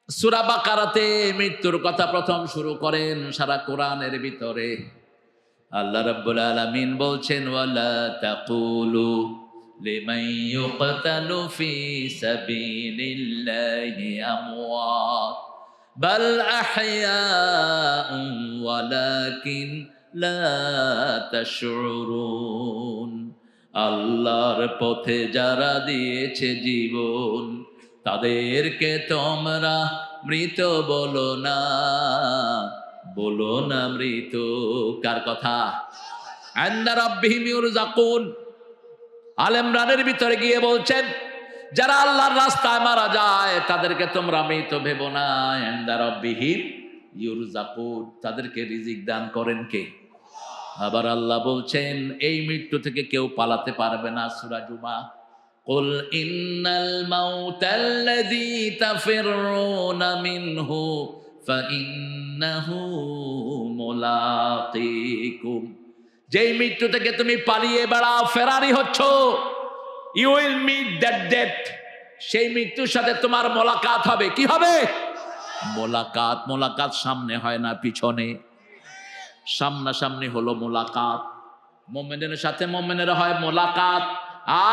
সূরা বাকারাতে মৃত্যুর কথা প্রথম শুরু করেন। সারা কোরআনের ভিতরে আল্লাহ রাব্বুল আলামিন বলছেন, ওয়ালা তাকুলু লিমান ইউকতালু ফি সাবিলিল্লাহি আমওয়াত বাল আহইয়াউন ওয়ালাকিন লা তাশউরুন। আল্লাহর পথে যারা দিয়েছে জীবন, তাদেরকে তোমরা মৃত বলো না, বলো না মৃত। কার কথা? ইনদা রাব্বিহিম ইউরযাকুন। আলে ইমরানের ভিতরে গিয়ে বলছেন, যারা আল্লাহর রাস্তায় মারা যায় তাদেরকে তোমরা মৃত ভেবো না। ইনদা রাব্বিহিম ইউরযাকুন, তাদেরকে রিজিক দান করেন কে? আবার আল্লাহ বলছেন, এই মৃত্যু থেকে কেউ পালাতে পারবে না। সূরা জুমা, কুল ইন্নাল মাউতাল্লাযী তাফিররুনা মিনহু ফাইন্নাহু মুলাকীকুম। যেই মৃত্যু থেকে তুমি পালিয়ে বেড়াও, ফেরারি হচ্ছ, you will meet that death. সেই মৃত্যুর সাথে তোমার মোলাকাত হবে। কি হবে? মোলাকাত। মোলাকাত সামনে হয় না, পিছনে। সামনাসামনি হলো মোলাকাত। মুমিনের সাথে মুমিনের হয় মোলাকাত,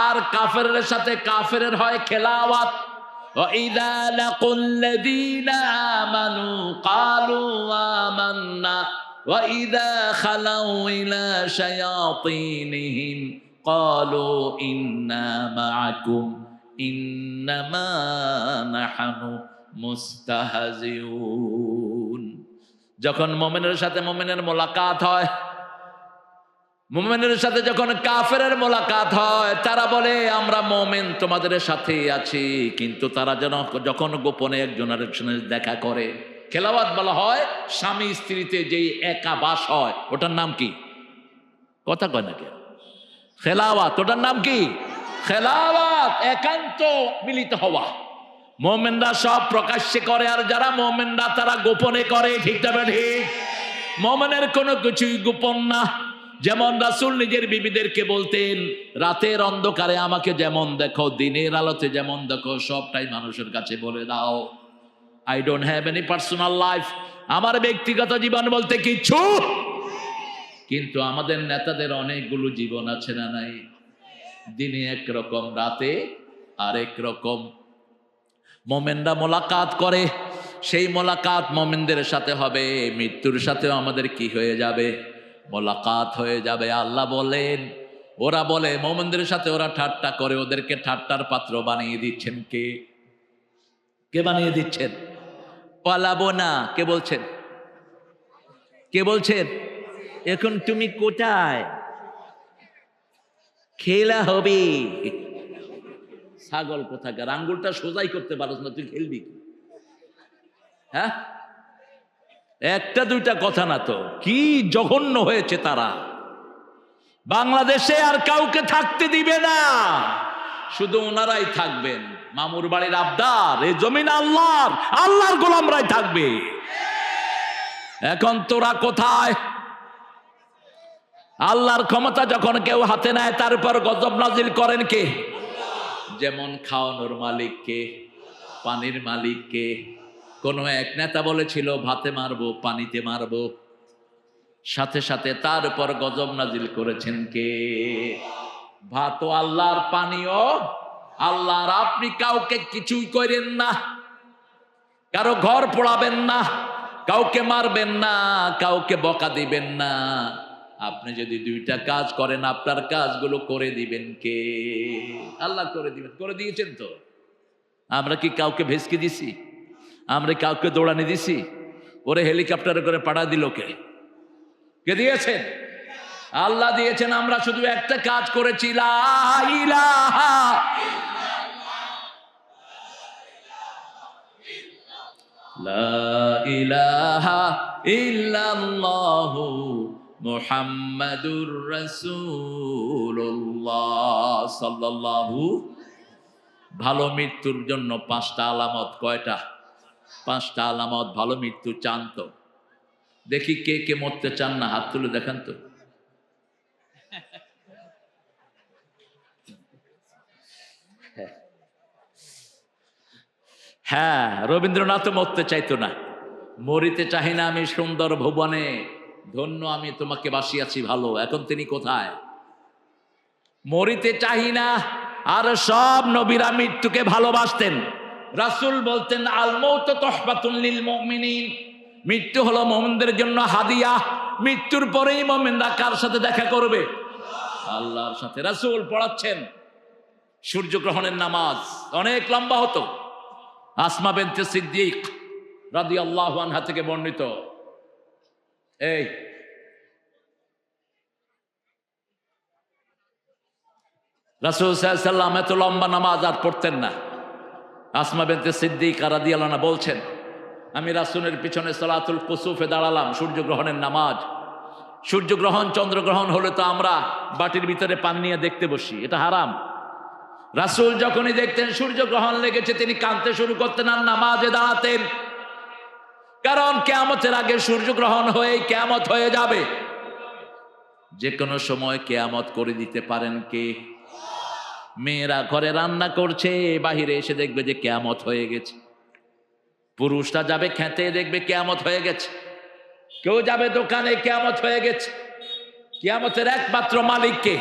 আর কাফেরের সাথে কাফেরের হয় খেলাওয়াত। وَإِذَا لَقُوا الَّذِينَ آمَنُوا قَالُوا آمَنَّا وَإِذَا خَلَوْا إِلَى شَيَاطِينِهِمْ قَالُوا إِنَّا مَعَكُمْ إِنَّمَا نَحْنُ مُسْتَهْزِئُونَ। যখন মুমিনের সাথে মুমিনের মোলাকাত হয়, মুমিনের সাথে যখন কাফেরের মোলাকাত হয়, তারা বলে আমরা মুমিন তোমাদের সাথে আছি, কিন্তু তারা যেন যখন গোপনে একজন আরেকজনের দেখা করে, খেলাওয়াত বলা হয়। স্বামী স্ত্রীতে যেই একা বাস হয়, ওটার নাম কি? কথা কয় নাকি? খেলাওয়াত। ওটার নাম কি? খেলাওয়াত, একান্ত মিলিত হওয়া। মুমিনরা সব প্রকাশ্যে করে, আর যারা মুমিনরা তারা গোপনে করে। ঠিক তবে ঠিক? মুমিনের কোনো কিছুই গোপন না। যেমন রাসূল নিজের বিবিদেরকে বলতেন, রাতের অন্ধকারে আমাকে যেমন দেখো, দিনের আলোতে যেমন দেখো, সবটাই মানুষের কাছে বলে দাও। I don't have any personal life. আমার ব্যক্তিগত জীবন বলতে কিচ্ছু। কিন্তু আমাদের নেতাদের অনেকগুলো জীবন আছে না নাই? দিনে একরকম, রাতে আরেক রকম। মুমিনরা মোলাকাত করে, সেই মোলাকাত মুমিনদের সাথে হবে। মৃত্যুর সাথেও আমাদের কি হয়ে যাবে? মোলাকাত হয়ে যাবে। আল্লাহ বলেন, ওরা বলে মুমিনদের সাথে ওরা ঠাট্টা করে, ওদেরকে ঠাট্টার পাত্র বানিয়ে দিচ্ছেন কে? কে বানিয়ে দিচ্ছেন? পালাবো না। কে বলছেন? কে বলছেন? এখন তুমি কোথায়? খেলা হবে। ছাগল কোথাকার, আঙ্গুলটা সোজাই করতে পারছ না, তুই খেলবি কি? হ্যাঁ, একটা দুইটা কথা না তো, কি জঘন্য হয়েছে তারা। বাংলাদেশে আর কাউকে থাকতে দিবে না, শুধু ওনারাই থাকবেন। মামুর বাড়ির আবদার, এই জমিন আল্লাহর, আল্লাহর গোলামরাই থাকবে। এখন তোরা কোথায়? আল্লাহর ক্ষমতা যখন কেউ হাতে নেয়, তার উপর গজব নাজিল করেন কে? যেমন খাওয়ানোর মালিক কে? পানির মালিক কে? কোন এক নেতা বলেছিল ভাতে মারবো, পানিতে মারবো, সাথে সাথে তার উপর গজব নাজিল করেছেন কে? ভাতও আল্লাহর, পানিও আল্লাহর। আপনি কাউকে কিছুই করেন না, কারো ঘর পোড়াবেন না, কাউকে মারবেন না, কাউকে বকা দিবেন না। আপনি যদি দুইটা কাজ করেন, আপনার কাজগুলো করে দিবেন কে? আল্লাহ করে দিবেন। করে দিয়েছেন তো। আমরা কি কাউকে ভেসকে দিছি? আমরা কাউকে দৌড়ানি দিছি? ওরে হেলিকপ্টারে করে পাঠা দিল কে? কে দিয়েছেন? আল্লাহ দিয়েছেন। আমরা শুধু একটা কাজ করেছি, লা ইলাহা লা ইলাহা ইল্লাল্লাহু মুহাম্মাদুর রাসূলুল্লাহ সাল্লাল্লাহু। ভালো মৃত্যুর জন্য 5টা আলামত। কয়টা? 5টা আলামত। ভালো মৃত্যু চান তো? দেখি কে কে মরতে চান না, হাত তুলে দেখান তো। হ্যাঁ, রবীন্দ্রনাথ মরতে চাইতো না, মরিতে চাহি না আমি সুন্দর ভুবনে, ধন্য আমি তোমাকে বাসিয়াছি ভালো। এখন তিনি কোথায়? মরিতে চাহি না। আর সব নবীরা মৃত্যুকে ভালোবাসতেন। রাসূল বলতেন আল মৌত তুহফাতুন লিল মুমিনিন, মৃত্যু হলো মুমিনদের জন্য হাদিয়া। মৃত্যুর পরেই মুমিনরা কার সাথে দেখা করবে? আল্লাহর সাথে। রাসূল পড়াচ্ছেন সূর্যগ্রহণের নামাজ, অনেক লম্বা হতো। আসমা বিনতে সিদ্দিক রাদিয়াল্লাহু আনহা থেকে বর্ণিত। এই রাসূল সাল্লাল্লাহু আলাইহি ওয়াসাল্লাম এত লম্বা নামাজ আর পড়তেন না। আসমা বিনতে সিদ্দিক রাদিয়াল্লাহু আনহা বলছেন, আমি রাসূলের পিছনে সালাতুল কুসুফে দাঁড়ালাম, সূর্যগ্রহণের নামাজ। সূর্যগ্রহণ চন্দ্রগ্রহণ হলে তো আমরা বাটির ভিতরে পান নিয়ে দেখতে বসি, এটা হারাম। রাসূল যখনই দেখতেন সূর্যগ্রহণ লেগেছে তিনি কাঁদতে শুরু করতেন আর নামাজে দাঁড়াতেন। কারণ কিয়ামতের আগে সূর্যগ্রহণ হয়ে কিয়ামত হয়ে যাবে। যে কোনো সময় কিয়ামত করে দিতে পারেন কে? মেয়েরা ঘরে রান্না করছে, বাহিরে এসে দেখবে যে কিয়ামত হয়ে গেছে। পুরুষরা যাবে খেতে, দেখবে কিয়ামত হয়ে গেছে। কেউ যাবে দোকানে, কিয়ামত হয়ে গেছে। কিয়ামতের একমাত্র মালিক কে?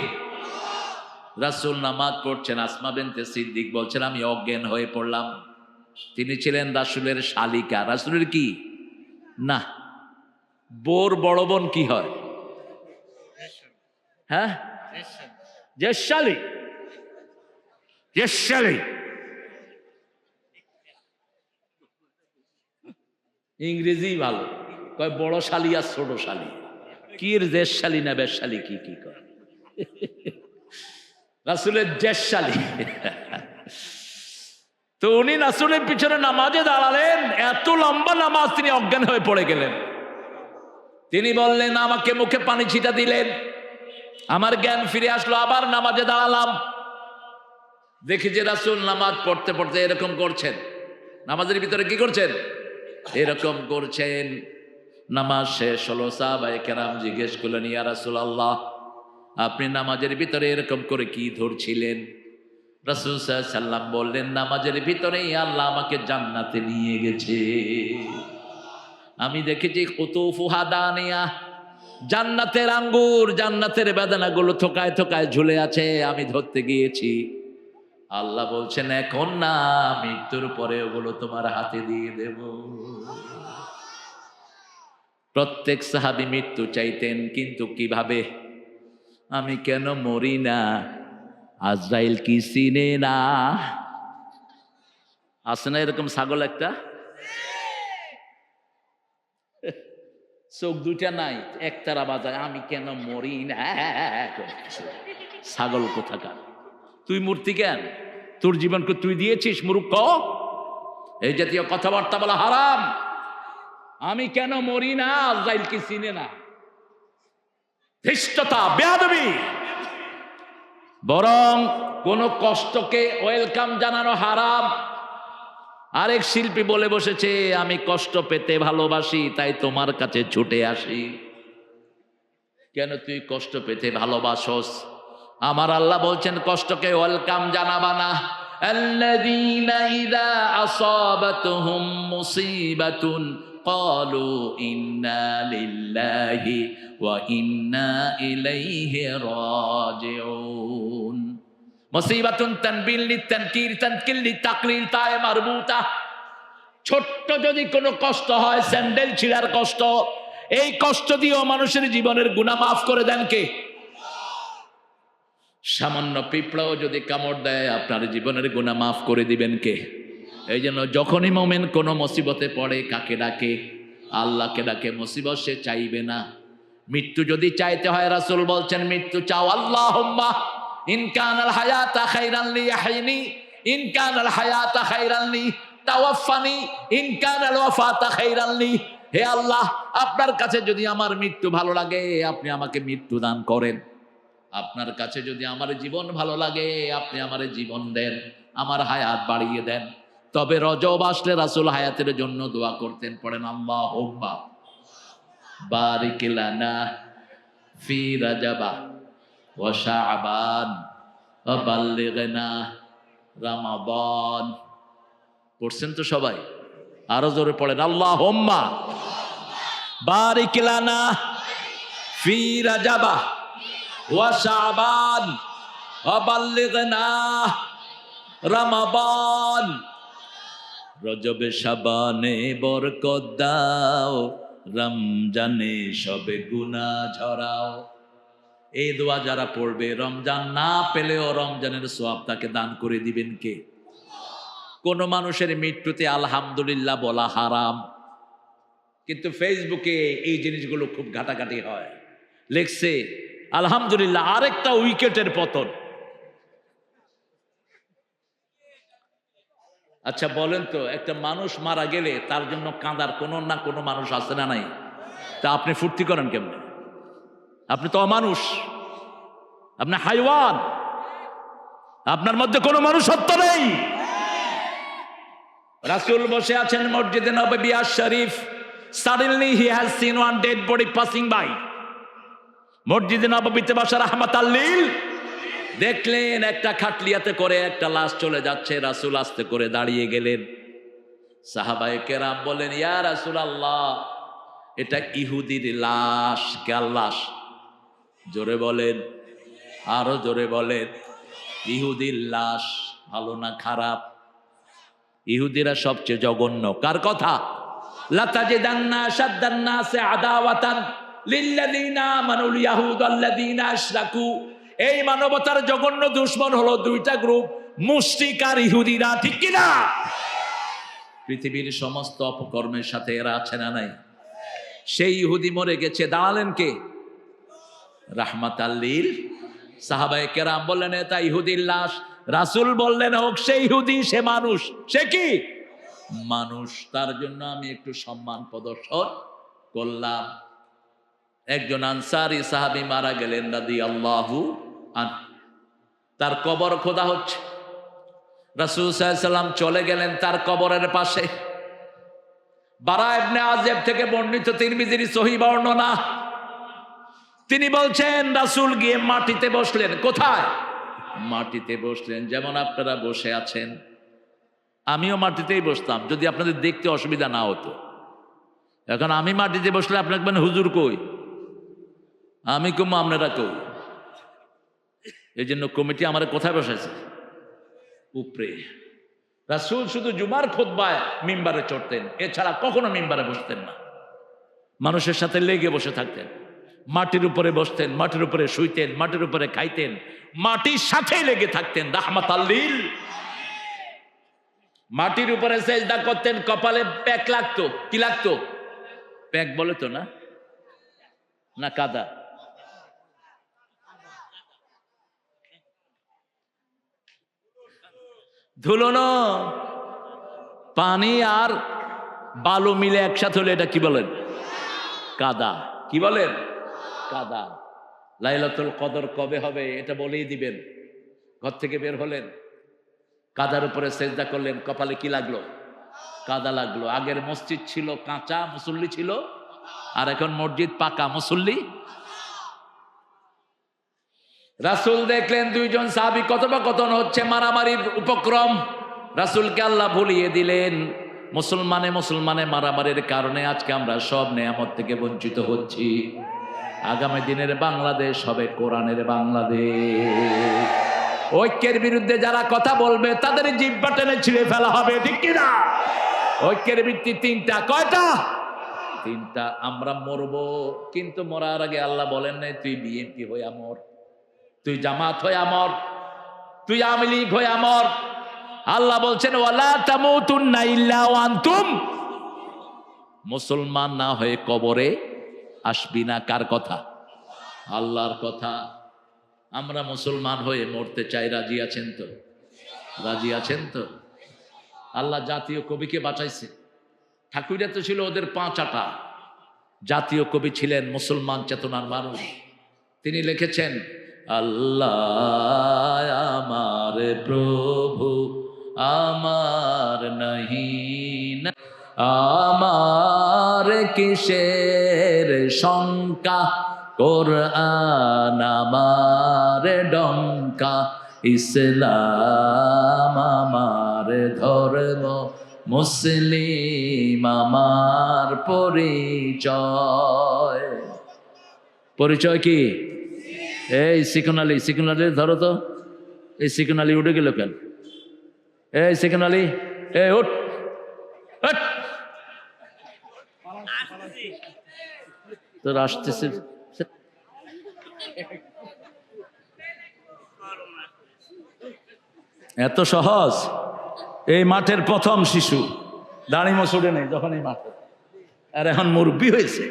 রাসূল নামাজ পড়ছেন, আসমা বিনতে সিদ্দিক বলছেন আমি অজ্ঞান হয়ে পড়লাম। তিনি ছিলেন রাসূলের শালিকা। রাসূলের কি না, বোর বড় বোন কি হয়? হ্যাঁ, জেশালি। জেশালি ইংরেজি ভালো, কয় বড় শালি আর ছোট শালি। কি জেশালি না বেশালি কি কি করে? রাসূলের জেশালি। তো উনি রাসূলের পিছনে নামাজে দাঁড়ালেন, এত লম্বা নামাজ তিনি অজ্ঞান হয়ে পড়ে গেলেন। তিনি বললেন, আমাকে মুখে পানি ছিটা দিলেন, আমার জ্ঞান ফিরে আসলো, আবার নামাজে দাঁড়ালাম। দেখি যে রাসূল নামাজ পড়তে পড়তে এরকম করছেন। নামাজের ভিতরে কি করছেন? এরকম করছেন। নামাজ শেষ হলো, সাহাবায়ে কেরাম জিজ্ঞেস করলেন, ইয়া রাসূলুল্লাহ, আপনি নামাজের ভিতরে এরকম করে কি ধরছিলেন? রাসূল সাল্লাল্লাহু আলাইহি ওয়াসাল্লাম বললেন, নামাজের ভিতরেই আল্লাহ আমাকে জান্নাতে নিয়ে গেছে। আমি দেখেছি কুতুফুহা দানিয়া, জান্নাতের আঙ্গুর, জান্নাতের বেদানাগুলো থোকায় থোকায় ঝুলে আছে, আমি ধরতে গিয়েছি। আল্লাহ বলছেন এখন না, মৃত্যুর পরে ওগুলো তোমার হাতে দিয়ে দেব। প্রত্যেক সাহাবী মৃত্যু চাইতেন, কিন্তু কিভাবে? আমি কেন মরি না? আজরাইল কি চিনে না? আছে না এরকম ছাগল একটা, চোখ দুইটা নাই, একতারা বাজায়, আমি কেন মরি না। ছাগল কোথাকার, তুই মূর্তি কেন? তোর জীবনকে তুই দিয়েছিস মূর্খ। এই জাতীয় কথাবার্তা বলা হারাম। আমি কেন মরি না, আজরাইল কি চিনে না, ধৃষ্টতা, বেয়াদবি। বরং কোন কষ্টকে ওয়েলকাম জানানো হারাম। আরেক শিল্পী বলে বসেছে, আমি কষ্ট পেতে ভালোবাসি, তাই তোমার কাছে ছুটে আসি। কেন তুই কষ্ট পেতে ভালোবাসস? আমার আল্লাহ বলছেন কষ্টকে ওয়েলকাম জানাবা না। আল্লাযীনা ইযা আসাবাতুহুম মুসিবাতুন ক্বালু ইন্না লিল্লাহি ওয়া ইন্না ইলাইহি রাজিউন। মুসিবাতুন তানবিল লিতানকির, তানকিল লিতাকলিল, তায়ে মারবুতা। ছোট্ট যদি কোনো কষ্ট হয়, স্যান্ডেল ছিঁড়ার কষ্ট, এই কষ্ট দিয়েও মানুষের জীবনের গুনাহ মাফ করে দেন কে? সামান্য পিঁপড়াও যদি কামড় দেয়, আপনার জীবনের গুনাহ মাফ করে দিবেন কে? এই জন্য যখনই মুমিন কোনো মুসিবতে পড়ে, কাকে ডাকে? আল্লাহকে ডাকে। মুসিবত সে চাইবে না। মৃত্যু যদি চাইতে হয়, রাসূল বলছেন মৃত্যু চাও, আল্লাহুম্মা ইন কানাল হায়াতা খায়রান লি ইয়াহইনি, ইন কানাল হায়াতা খায়রান লি তাওয়াফানি, ইন কানাল ওয়াফাতা খায়রান লি। হে আল্লাহ, আপনার কাছে যদি আমার মৃত্যু ভালো লাগে, আপনি আমাকে মৃত্যু দান করেন। আপনার কাছে যদি আমার জীবন ভালো লাগে, আপনি আমার জীবন দেন, আমার হায়াত বাড়িয়ে দেন। তবে রজব আসলে রাসূল হায়াতের জন্য দোয়া করতেন, পড়েন আল্লাহুম্মা বারিক লানা ফি রাজাবা ওয়া শাবান ওয়া বাল্লিগনা রমাদান। পড়ছেন তো সবাই? আরো জোরে পড়েন, আল্লাহুম্মা বারিক লানা ফি রাজাবা ওয়া শাবান ওয়া বাল্লিগনা রমাদান। রজবে শাবানে বরকত দাও, রমজানে সবে গুনাহ ঝরাও। এই দোয়া যারা পড়বে রমজান না পেলেও রমজানের সওয়াব তাকে দান করে দিবেন কে? কোন মানুষের মৃত্যুতে আলহামদুলিল্লাহ বলা হারাম, কিন্তু ফেসবুকে এই জিনিসগুলো খুব ঘাটাঘাটি হয়। লিখছে আলহামদুলিল্লাহ আরেকটা উইকেটের পতন। আচ্ছা বলেন তো, একটা মানুষ মারা গেলে তার জন্য কাঁদার কোনো না কোনো মানুষ আছে না নাই? তা আপনি ফুর্তি করেন কেমনে? আপনি তো অমানুষ, আপনি হাইওয়ান, আপনার মধ্যে কোনো মনুষ্যত্ব নেই। রাসূল বসে আছেন মসজিদে নববী শরীফ। Suddenly he has seen one dead body passing by. মসজিদে নববীতে বসা রাহমাতাল লিল দেখলেন একটা খাটলিয়াতে করে একটা লাশ চলে যাচ্ছে। রাসূল আস্তে করে দাঁড়িয়ে গেলেন। সাহাবায়ে কেরাম বলেন, ইয়া রাসূলুল্লাহ, এটা ইহুদির লাশ। কার লাশ? জোরে বলেন, আরো জোরে বলেন। ইহুদির লাশ। ভালো না খারাপ? ইহুদিরা সবচেয়ে জঘন্য। কার কথা? লাতাজিদান্না শাদ্দান নাসি আদাওয়াতান লিল্লাযিনা আমানুল ইয়াহুদ আল্লাযিনা আশরাকু। এই মানবতার জঘন্য দুশমন হলো দুইটা গ্রুপ, মুশরিক আর ইহুদিরা। ঠিক কি না? পৃথিবীর সমস্ত অপকর্মের সাথে এরা আছে না নাই? সেই ইহুদি মরে গেছে, দাঁড়ালেন কে? রাহমাতাল লিল। সাহাবায়ে কেরাম বললেন এটা ইহুদির লাশ। রাসূল বললেন হোক সে ইহুদি, সে মানুষ। সে কি? মানুষ। তার জন্য আমি একটু সম্মান প্রদর্শন করলাম। একজন আনসারী সাহাবী মারা গেলেন রাদিয়াল্লাহু আনহু, তার কবর খোদা হচ্ছে। রাসূল সাল্লাল্লাহু আলাইহি সাল্লাম চলে গেলেন তার কবরের পাশে। বারা ইবনে আযিব থেকে বর্ণিত, তিরমিজির সহিহ বর্ণনা, তিনি বলছেন রাসূল গিয়ে মাটিতে বসলেন। কোথায়? মাটিতে বসলেন। যেমন আপনারা বসে আছেন, আমিও মাটিতেই বসতাম যদি আপনাদের দেখতে অসুবিধা না হতো। এখন আমি মাটিতে বসলে আপনাকে মানে হুজুর কই, আমি কম আপনারা কই। এই জন্য কমিটি আমার কোথায় বসেছে? উপরে। রাসূল শুধু জুমার খুতবায় মিম্বারে চড়তেন, এছাড়া কখনো মিম্বারে বসতেন না। মানুষের সাথে লেগে বসে থাকতেন, মাটির উপরে বসতেন, মাটির উপরে শুইতেন, মাটির উপরে খাইতেন, মাটির সাথে লেগে থাকতেন। রাহমাতাল লিল। মাটির উপরে সেজদা করতেন, কপালে প্যাক লাগতো। কি লাগতো? প্যাক বলে তো না? না কাদা? ধুলো না, পানি আর বালু মিলে একসাথে হলে এটা কি বলেন? কাদা। কি বলেন? কাদা। লাইলাতুল কদর কবে হবে এটা বলেই দিবেন। ঘর থেকে বের হলেন, কাদার উপরে সেজদা করলেন, কপালে কি লাগলো? কাদা লাগলো। আগের মসজিদ ছিল কাঁচা, মুসল্লি ছিল, আর এখন মসজিদ পাকা, মুসল্লি। রাসূল দেখলেন দুইজন সাহাবী কথোপকথন হচ্ছে, মারামারির উপক্রম। রাসূলকে আল্লাহ ভুলিয়ে দিলেন। মুসলমানে মারামারির কারণে আজকে আমরা সব নেয়ামত থেকে বঞ্চিত হচ্ছি। আগামী দিনের বাংলাদেশ হবে কোরআনের বাংলাদেশ। ঐক্যের বিরুদ্ধে যারা কথা বলবে তাদের জিহ্বা টেনে ছিঁড়ে ফেলা হবে। ঠিক কিনা? ঐক্যের ভিত্তি তিনটা। কয়টা? তিনটা। আমরা মরবো, কিন্তু মরার আগে আল্লাহ বলেন নাই তুই বিএনপি হয়ে মর, তুই জামাত হয়ে মর, তুই আওয়ামী লীগ হয়ে মর। আল্লাহ বলছেন ওয়ালা তামুতুন্না ইল্লা ওয়া আনতুম। মুসলমান না হয়ে কবরে আসবি না। কার কথা? আল্লাহর কথা। আমরা মুসলমান হয়ে মরতে চাই। রাজি আছেন তো? রাজি আছেন তো? আল্লাহ জাতীয় কবিকে বাঁচাইছে। ঠাকুররা তো ছিল ওদের পাঁচাটা। জাতীয় কবি ছিলেন মুসলমান চেতনার মানুষ। তিনি লিখেছেন, আল্লাহ আমার প্রভু আমার নাহি না, আমার কিসের শঙ্কা, কোরআন আমার ডঙ্কা, ইসলাম আমার ধর্ম, মুসলিম আমার পরিচয়। পরিচয় কি? এই সিকন আলী, সিকন আলী ধরো তো। এই সিকন আলী উঠে গেল কেন? এই সিকন আলী, এই উঠ, উঠ। তোর আসতেছে এত সহজ? এই মাঠের প্রথম শিশু, দাড়ি মসুড়ে নেই যখন এই মাঠে, আর এখন মুরব্বি হয়েছে।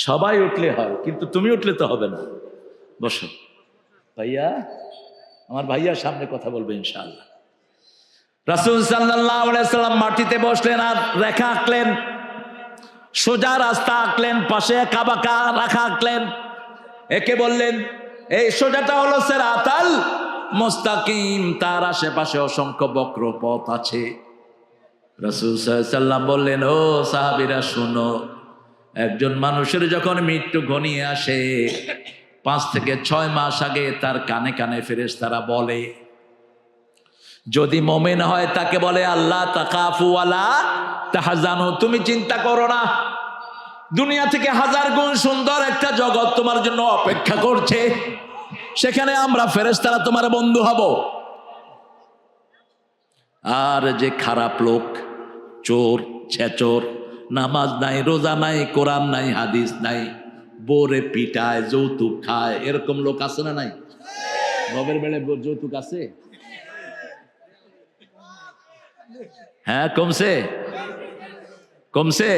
সবাই উঠলে হয়, কিন্তু তুমি উঠলে তো হবে না। বসো ভাইয়া, আমার ভাইয়া সামনে কথা বলবে ইনশাআল্লাহ। রাসূল সাল্লাল্লাহু আলাইহি সাল্লাম মাটিতে বসলেন আর রেখা আঁকলেন, সোজা রাস্তা আঁকলেন, পাশে একা বাঁকা রাখা আঁকলেন। একে বললেন এই সোজাটা হলো সিরাতাল মুস্তাকিম, তার আশেপাশে অসংখ্য বক্র পথ আছে। রাসূল সাল্লাল্লাহু আলাইহি সাল্লাম বললেন, ও সাহাবীরা শুনো, একজন মানুষের যখন মৃত্যু ঘনিয়ে আসে 5 থেকে 6 মাস আগে তার কানে কানে ফেরেশতারা বলে, যদি মুমিন হয় তাকে বলে আল্লাহ তাকাফু ওয়ালা তাহজানু, তুমি চিন্তা করো না, দুনিয়া থেকে 1000 গুণ সুন্দর একটা জগৎ তোমার জন্য অপেক্ষা করছে, সেখানে আমরা ফেরেশতারা তোমার বন্ধু হব। আর যে খারাপ লোক, চোর, ছেচর, নামাজ নাই, রোজা নাই, কোরআন নাই, হাদিস নাই, বোরে পিটায়, যৌতুক খায়, এরকম লোক আছে না নাই? রবের বেড়ে যৌতুক আছে? হ্যাঁ, কমছে, কমছে।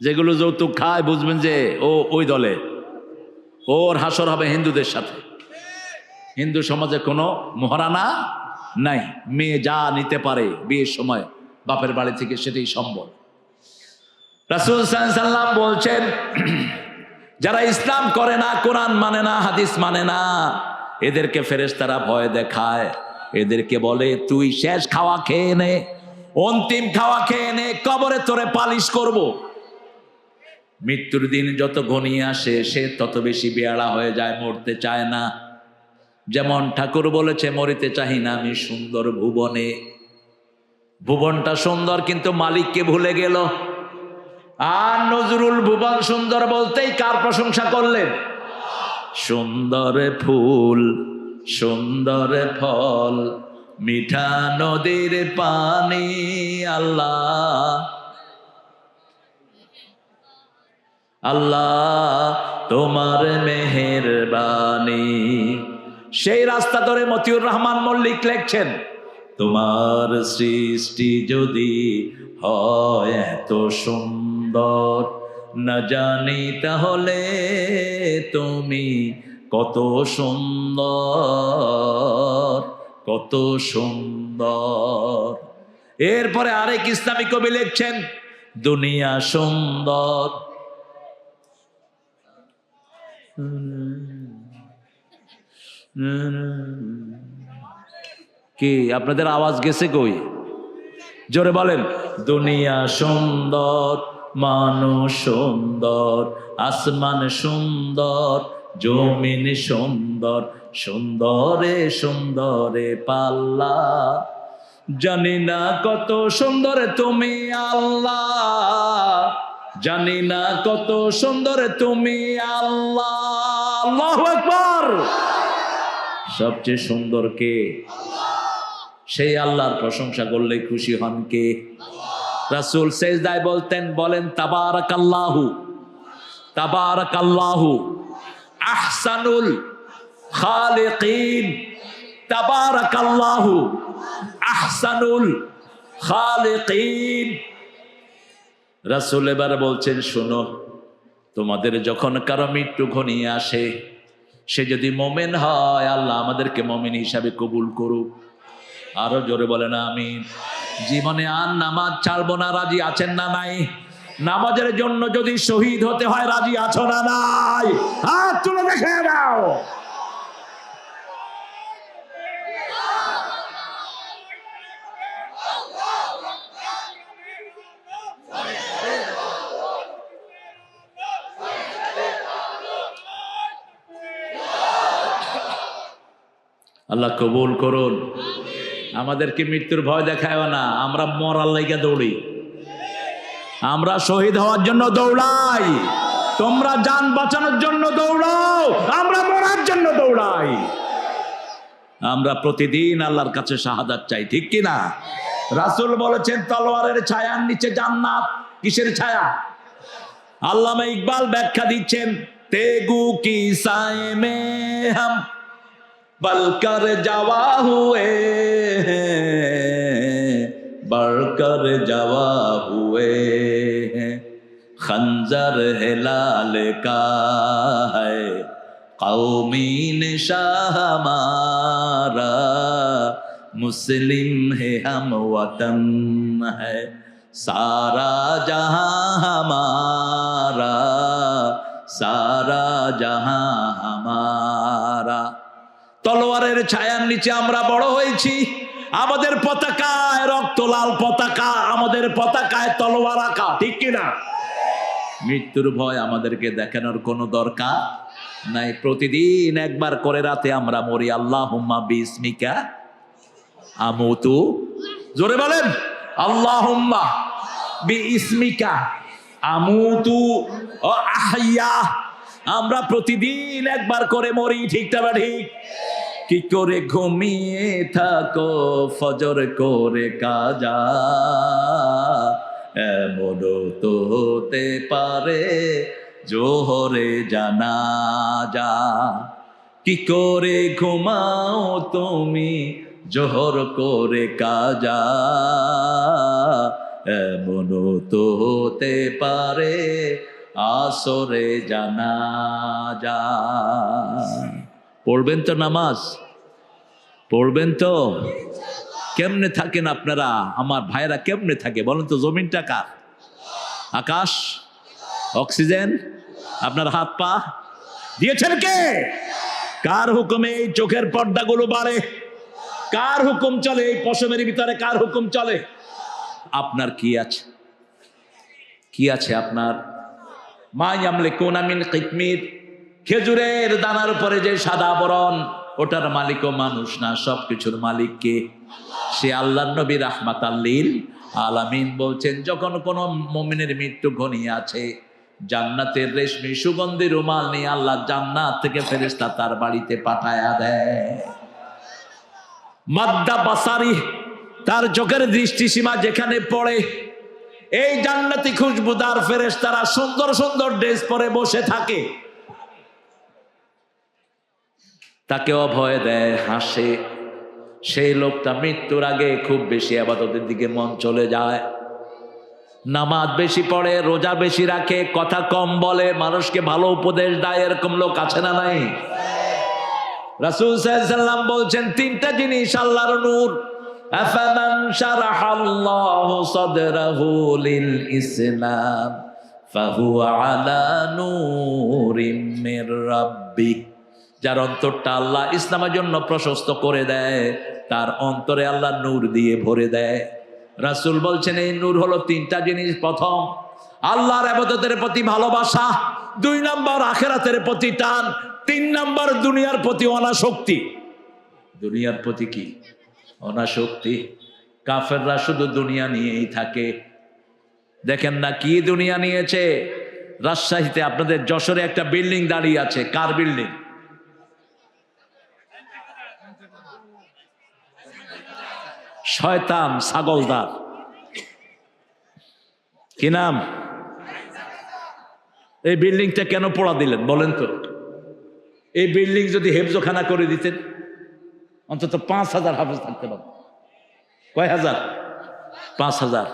যেগুলো যৌতুক খায় বুঝবেন যে ও ওই দলে, ওর হাসর হবে হিন্দুদের সাথে। হিন্দু সমাজে কোনো মহারানা নাই, মেয়ে যা নিতে পারে বিয়ের সময় বাপের বাড়ি থেকে সেটাই সম্ভব। রাসূল সাল্লাল্লাহু আলাইহি সাল্লাম বলছেন, যারা ইসলাম করে না, কোরআন মানে না, হাদিস মানে না, এদেরকে ফেরেশতারা ভয় দেখায়, এদেরকে বলে তুই শেষ খাওয়া খেয়ে নে, অন্তিম খাওয়া খেয়ে নে, কবরে তোরে পালিশ করব। মৃত্যুর দিন যত ঘনিয়ে আসে সে তত বেশি বেয়াড়া হয়ে যায়, মরতে চায় না। যেমন ঠাকুর বলেছে, মরিতে চাহি না আমি সুন্দর ভুবনে। ভুবনটা সুন্দর কিন্তু মালিককে ভুলে গেল। আর নজরুল ভুবন সুন্দর বলতেই কার প্রশংসা করলেন? সুন্দর ফুল, সুন্দর ফল, মিঠা নদীর পানি, আল্লাহ আল্লাহ তোমার মেহেরবানি। সেই রাস্তা ধরে মতিউর রহমান মল্লিক লিখছেন, তোমার সৃষ্টি যদি হয় এত সুন্দর, না জানি তাহলে তুমি কত সুন্দর, কত সুন্দর। এরপরে আরেক ইসলামী কবি লিখছেন, দুনিয়া সুন্দর। কি আপনাদের আওয়াজ গেছে কই? জোরে বলেন। দুনিয়া সুন্দর, মানুষ সুন্দর, আসমান সুন্দর, জমিন সুন্দর, সুন্দরে সুন্দরে পাল্লা, জানি না কত সুন্দর তুমি আল্লাহ, জানি না কত সুন্দর তুমি আল্লাহ। আল্লাহু আকবার। সবচেয়ে সুন্দর কে? সেই আল্লাহর প্রশংসা করলে খুশি হন কে? রাসূল সেজদায় বলেন তাবারাকাল্লাহু, তাবারাকাল্লাহু আহসানুল খালিকিন, তাবারাকাল্লাহু আহসানুল খালিকিন। রাসূল এবার বলছেন, শোনো, তোমাদের যখন কারো মৃত্যু ঘনিয়ে আসে, সে যদি মুমিন হয় আল্লাহ আমাদেরকে মুমিন হিসাবে কবুল করুক। আরো জোরে বলেন আমিন। জীবনে আর নামাজ ছাড়বো না, রাজি আছেন না নাই? নামাজের জন্য যদি শহীদ হতে হয় রাজি আছো না নাই? হাত তুলে দেখে দাও। আল্লাহ কবুল করুন। আমাদেরকে মৃত্যুর ভয় দেখায়ও না, আমরা মরার লাইগা দৌড়ি, আমরা শহীদ হওয়ার জন্য দৌড়াই। তোমরা জান বাঁচানোর জন্য দৌড়াও, আমরা মরার জন্য দৌড়াই। আমরা প্রতিদিন আল্লাহর কাছে শাহাদাত চাই, ঠিক কি না? রাসূল বলেছেন তলোয়ারের ছায়ার নিচে জান্নাত। কিসের ছায়া? আল্লামা ইকবাল ব্যাখ্যা দিচ্ছেন, তেগু কি সায়ে মে হাম বলকর যাওয়া হুয়ে, বলকর যাওয়া হুয়ে, খঞ্জর হে লাল কা है कौमी निशान हमारा, मुस्लिम है हम वतन है सारा जहां हमारा, सारा जहां हमारा। তলোয়ারের ছায়ার নিচে আমরা বড় হয়েছি। আমাদের পতাকায় রক্ত লাল পতাকা, আমাদের পতাকায় তলোয়ার আঁকা, ঠিক কিনা? মৃত্যুর ভয় আমাদেরকে দেখানোর কোনো দরকার নাই। প্রতিদিন একবার করে রাতে আমরা মরি, আল্লাহুম্মা বিসমিকা আমুতু, জোরে বলেন আল্লাহুম্মা বিইসমিকা আমুতু ও আহইয়া। আমরা প্রতিদিন একবার করে মরি, ঠিক না ঠিক? কি করে ঘুমিয়ে থাকো ফজর করে কাজা, এমন তো হতে পারে জোহরে জানাজা। কি করে ঘুমাও তুমি জোহর করে কাজা, এমন তো হতে পারে আসরে জানাজা। পড়বেন তো নামাজ? পড়বেন তো? কেমনে থাকেন আপনারা আমার ভাইরা, কেমনে থাকে বলেন তো? জমিনটা কার? আকাশ, অক্সিজেন, আপনার হাত পা দিয়েছেন কে? কার হুকুমে এই চোখের পর্দাগুলো বাড়ে? কার হুকুম চলে এই পশমের ভিতরে? কার হুকুম চলে? আপনার কি আছে? কি আছে আপনার? মা ইয়ামলিকুনা মিন কিতমির, খেজুরের দানার উপরে যে সাদা আবরণ, ওটার মালিকও মানুষ না, সবকিছুর মালিক কে? সে আল্লাহর নবী রাহমাতাল লিল আলামিন বলছেন, যখন কোন মুমিনের মৃত্যু ঘনিয়ে আছে, জান্নাতের রেশমি সুগন্ধি রুমাল নিয়ে আল্লাহ জান্নাত থেকে ফেরেশতা তার বাড়িতে পাঠায়া দেয়। মাদ্দা বাসারি, তার চোখের দৃষ্টিসীমা যেখানে পড়ে, এই জান্নাতি খুশবুদার ফেরেশতারা সুন্দর সুন্দর ড্রেস পরে বসে থাকে, তাকে অভয় দেয়, হাসে। সেই লোকটা মৃত্যুর আগে খুব বেশি ইবাদতের দিকে মন চলে যায়, নামাজ বেশি পড়ে, রোজা বেশি রাখে, কথা কম বলে, মানুষকে ভালো উপদেশ দেয়। এরকম লোক আছে না নাই? রাসূল সাল্লাল্লাহু আলাইহি ওয়াসাল্লাম বলছেন, তিনটা জিনিস আল্লাহর নূর। আফামান শারাহাল্লাহু সাদরাহু লিল ইসলাম ফাহুয়া আলা নূরিম মির রাব্বিহ, যার অন্তরটা আল্লাহ ইসলামের জন্য প্রশস্ত করে দেয়, তার অন্তরে আল্লাহ নূর দিয়ে ভরে দেয়। রাসূল বলছেন এই নূর হলো তিনটা জিনিস। প্রথম, আল্লাহর ইবাদতের প্রতি ভালোবাসা। 2 নম্বর, আখিরাতের প্রতি টান। 3 নম্বর, দুনিয়ার প্রতি অনাসক্তি। দুনিয়ার প্রতি কি? অনাসক্তি। কাফেররা শুধু দুনিয়া নিয়েই থাকে। দেখেন না কি দুনিয়া নিয়েছে। রাজশাহীতে আপনাদের যশোরে একটা বিল্ডিং দাঁড়িয়ে আছে। কার বিল্ডিং? শয়তান ছাগলদার। কি নাম? এই বিল্ডিংটা কেন পোড়া দিলেন বলেন তো? এই বিল্ডিং যদি হেফজখানা করে দিতেন, অন্তত 5,000 হাফেজ থাকতে পারত। কয় হাজার? 5,000।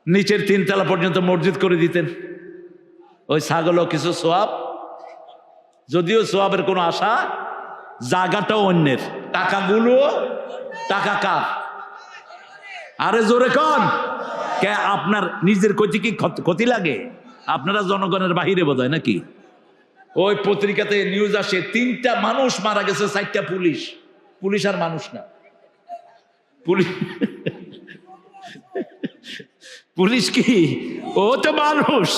নিচের 3 তলা পর্যন্ত মসজিদ করে দিতেন। ওই ছাগলও কিছু সোয়াব, যদিও সোয়াবের কোনো আশা, জায়গাটাও অন্যের, টাকাগুলো টাকা কার? আরে জোরে কন। কে আপনার নিজের ক্ষতি কি ক্ষতি লাগে? আপনারা জনগণের বাহিরে বোধহয় নাকি? ওই পত্রিকাতে নিউজ আসে 3টা মানুষ মারা গেছে, 4টা পুলিশ। পুলিশ আর মানুষ না, পুলিশ পুলিশ কি? ও তো মানুষ।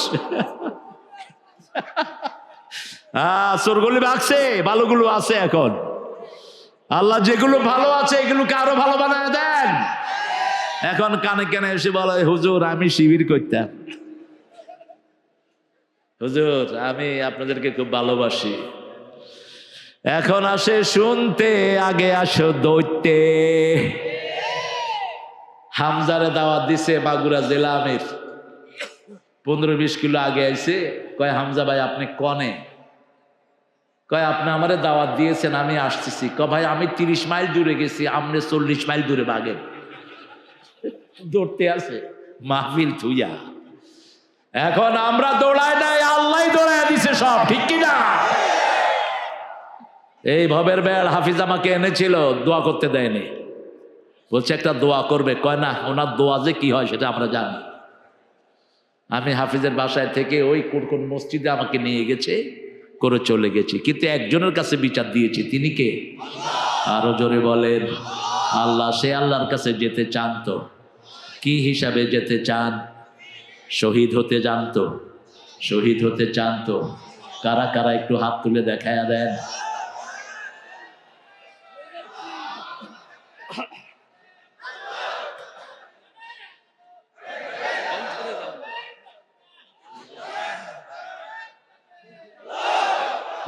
চোরগুলি ভাগছে, ভালোগুলো আছে এখন। আল্লাহ যেগুলো ভালো আছে এগুলোকে আরো ভালো বানায় দেন। এখন কানে কানে এসে বলে, হুজুর আমি শিবির করতাম, হুজুর আমি আপনাদেরকে খুব ভালোবাসি। এখন আসে শুনতে, আগে আসো দৈত্যে। হামজারে দাওয়াত দিছে মাগুরা জেলা আমির, 15-20 কিলো আগে আইছে। কয় হামজা ভাই আপনি কনে? কয় আপনি আমারে দাওয়াত দিয়েছেন, আমি আসতেছি। কয় ভাই আমি 30 মাইল দূরে গেছি, আপনি 40 মাইল দূরে বাগে দৌড়তে আছে মাহফিল থুইয়া। এখন আমরা দৌড়াই নাই, আল্লাহ দৌড়াই দিছে সব, ঠিক কিনা? এই ভবের বেড় হাফিজ আমাকে এনেছিল, দোয়া করতে দেয়নি। বলছে একটা দোয়া করবে। কয় না, ওনার দোয়া যে কি হয় সেটা আমরা জানি। আমি হাফিজের বাসায় থেকে ওই কোন মসজিদে আমাকে নিয়ে গেছে, করে চলে গেছি। কিন্তু একজনের কাছে বিচার দিয়েছি, তিনি কে? আরো জোরে বলেন আল্লাহ। সে আল্লাহর কাছে যেতে চান তো কি হিসাবে যেতে চান? শহীদ হতে চান তো? শহীদ হতে চান তো? কারা কারা একটু হাত তুলে দেখায়া দেন।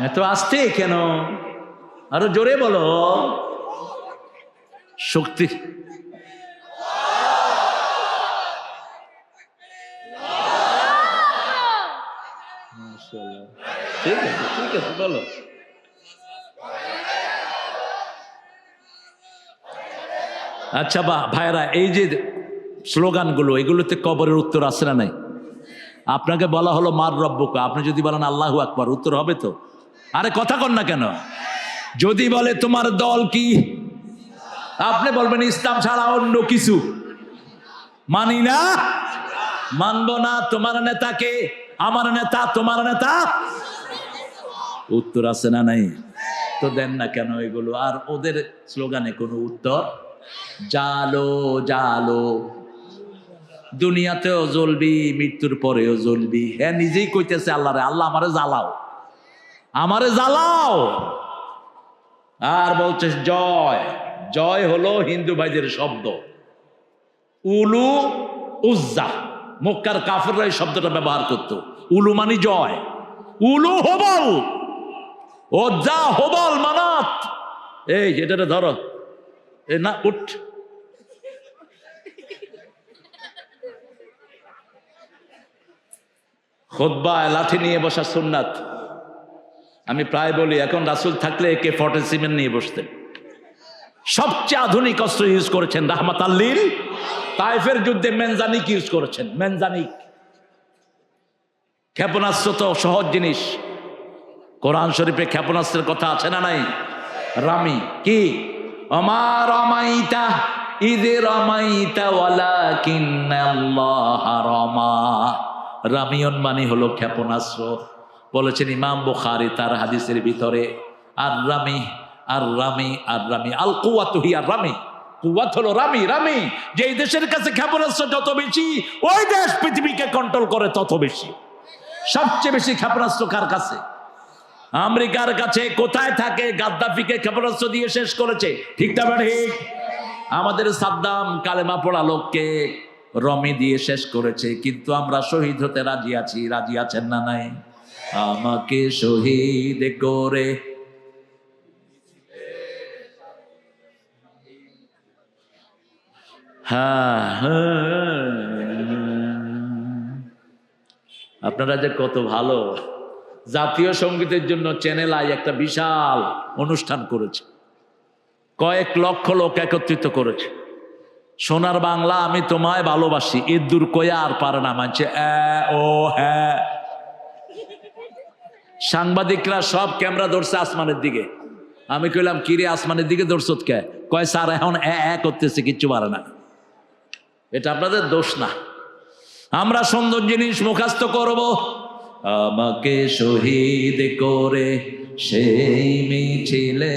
এত আস্তে কেন? আরো জোরে বলো। শক্তি। ঠিক আছে ঠিক আছে বলো। আচ্ছা ভাইরা, এই যে স্লোগানগুলো, এগুলোতে কবরের উত্তর আছে না নাই? আপনাকে বলা হলো মার রব্বুকা, আপনি যদি বলেন আল্লাহু আকবার, উত্তর হবে তো? আরে কথা কন না কেন? যদি বলে তোমার দল কি, আপনি বলবেন ইসলাম ছাড়া অন্য কিছু মানি না, মানবো না। তোমার নেতাকে, আমার নেতা তোমার নেতা, উত্তর আছে না নাই? তো দেন না কেন এগুলো? আর ওদের স্লোগানে কোনো উত্তর। জালো জালো, দুনিয়াতেও জ্বলবি, মৃত্যুর পরেও জ্বলবি। হ্যাঁ, নিজেই কইতেছে আল্লাহ রে, আল্লাহ আমারে জ্বালাও, আমারে জ্বালাও। আর বলছে জয়। জয় হলো হিন্দু ভাইদের শব্দ। উলু উজ্জা, মক্কার কাফেররা এই শব্দটা ব্যবহার করত। উলু মানি জয়, উলু হবল, উজ্জা হবল মানাত। এই যেটা ধরো, এ না উঠ। খুতবায় লাঠি নিয়ে বসা সুন্নাত। আমি প্রায় বলি, এখন রাসূল থাকলে AK-47 নিয়ে বসতেন। সবচেয়ে আধুনিক অস্ত্র ইউজ করেছেন রাহমাতাল লিল। তায়েফের যুদ্ধে মেনজানিক ইউজ করেছেন। মেনজানিক ক্ষেপণাস্ত্র তো সহজ জিনিস। কোরআন শরীফে ক্ষেপণাস্ত্রের কথা আছে না নাই? রামি কি? ওমা রামাইতা ইয রামাইতা ওয়ালাকিন্নাল্লাহা রামা। রামিয়ন মানে হলো ক্ষেপণাস্ত্র। বলেছেন ইমাম বুখারী তার হাদিসের ভিতরে, আর রামি আর রামি আর রামি আল কুওয়াতু হিয়া রামি। কুওয়াত হলো রামি। রামি যেই দেশের কাছে ক্ষেপণাস্ত্র যত বেশি, ওই দেশ পৃথিবীকে কন্ট্রোল করে তত বেশি। সবচেয়ে বেশি ক্ষেপণাস্ত্র কার কাছে? আমেরিকার কাছে। কোথায় থাকে? গাদ্দাফিকে ক্ষেপণাস্ত্র দিয়ে শেষ করেছে, ঠিক না ঠিক? আমাদের সাদ্দাম কালেমা পড়া লোককে রমি দিয়ে শেষ করেছে। কিন্তু আমরা শহীদ হতে রাজি আছি। রাজি আছেন না নাই? আমাকে শহীদ করে আপনারা যে কত ভালো। জাতীয় সঙ্গীতের জন্য চ্যানেল আই একটা বিশাল অনুষ্ঠান করেছে, কয়েক লক্ষ লোক একত্রিত করেছে। সোনার বাংলা আমি তোমায় ভালোবাসি, এর দূর কয়া আর পারে না মানছে ও হ্যাঁ। সাংবাদিকরা সব ক্যামেরা ধরছে আসমানের দিকে। আমি কইলাম কিরে আসমানের দিকে ধরছ কে? কয় স্যার এখন করতেছে, কিচ্ছু পারে না। এটা আপনাদের দোষ না। আমরা সুন্দর জিনিস মুখস্থ করব। আমাকে শহীদ করে সেই মিছিলে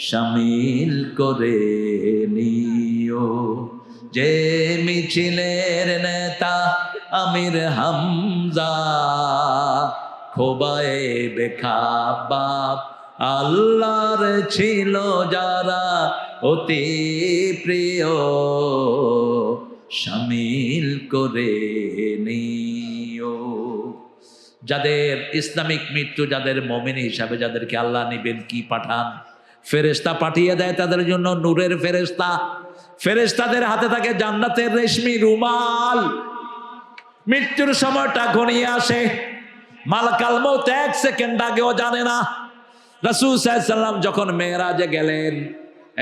শামিল করে নিও, যে মিছিলের নেতা আমির হামজা, খোবায়ে বেখাবাব আল্লাহর ছিল যারা অতি প্রিয় শামিল করে নিও। যাদের ইসলামিক মৃত্যু, যাদের মুমিন হিসাবে যাদেরকে আল্লাহ নিবেন, কি পাঠান? ফেরেশতা পাঠিয়ে দেয় তাদের জন্য, নূরের ফেরেশতা। ফেরেশতাদের হাতে থাকে জান্নাতের রেশমি রুমাল। মৃত্যুর সময়টা ঘনিয়ে আসে, মালাকাল মউত 1 সেকেন্ড আগেও জানে না। রাসূল সাল্লাল্লাহু আলাইহি সাল্লাম যখন মেরাজে গেলেন,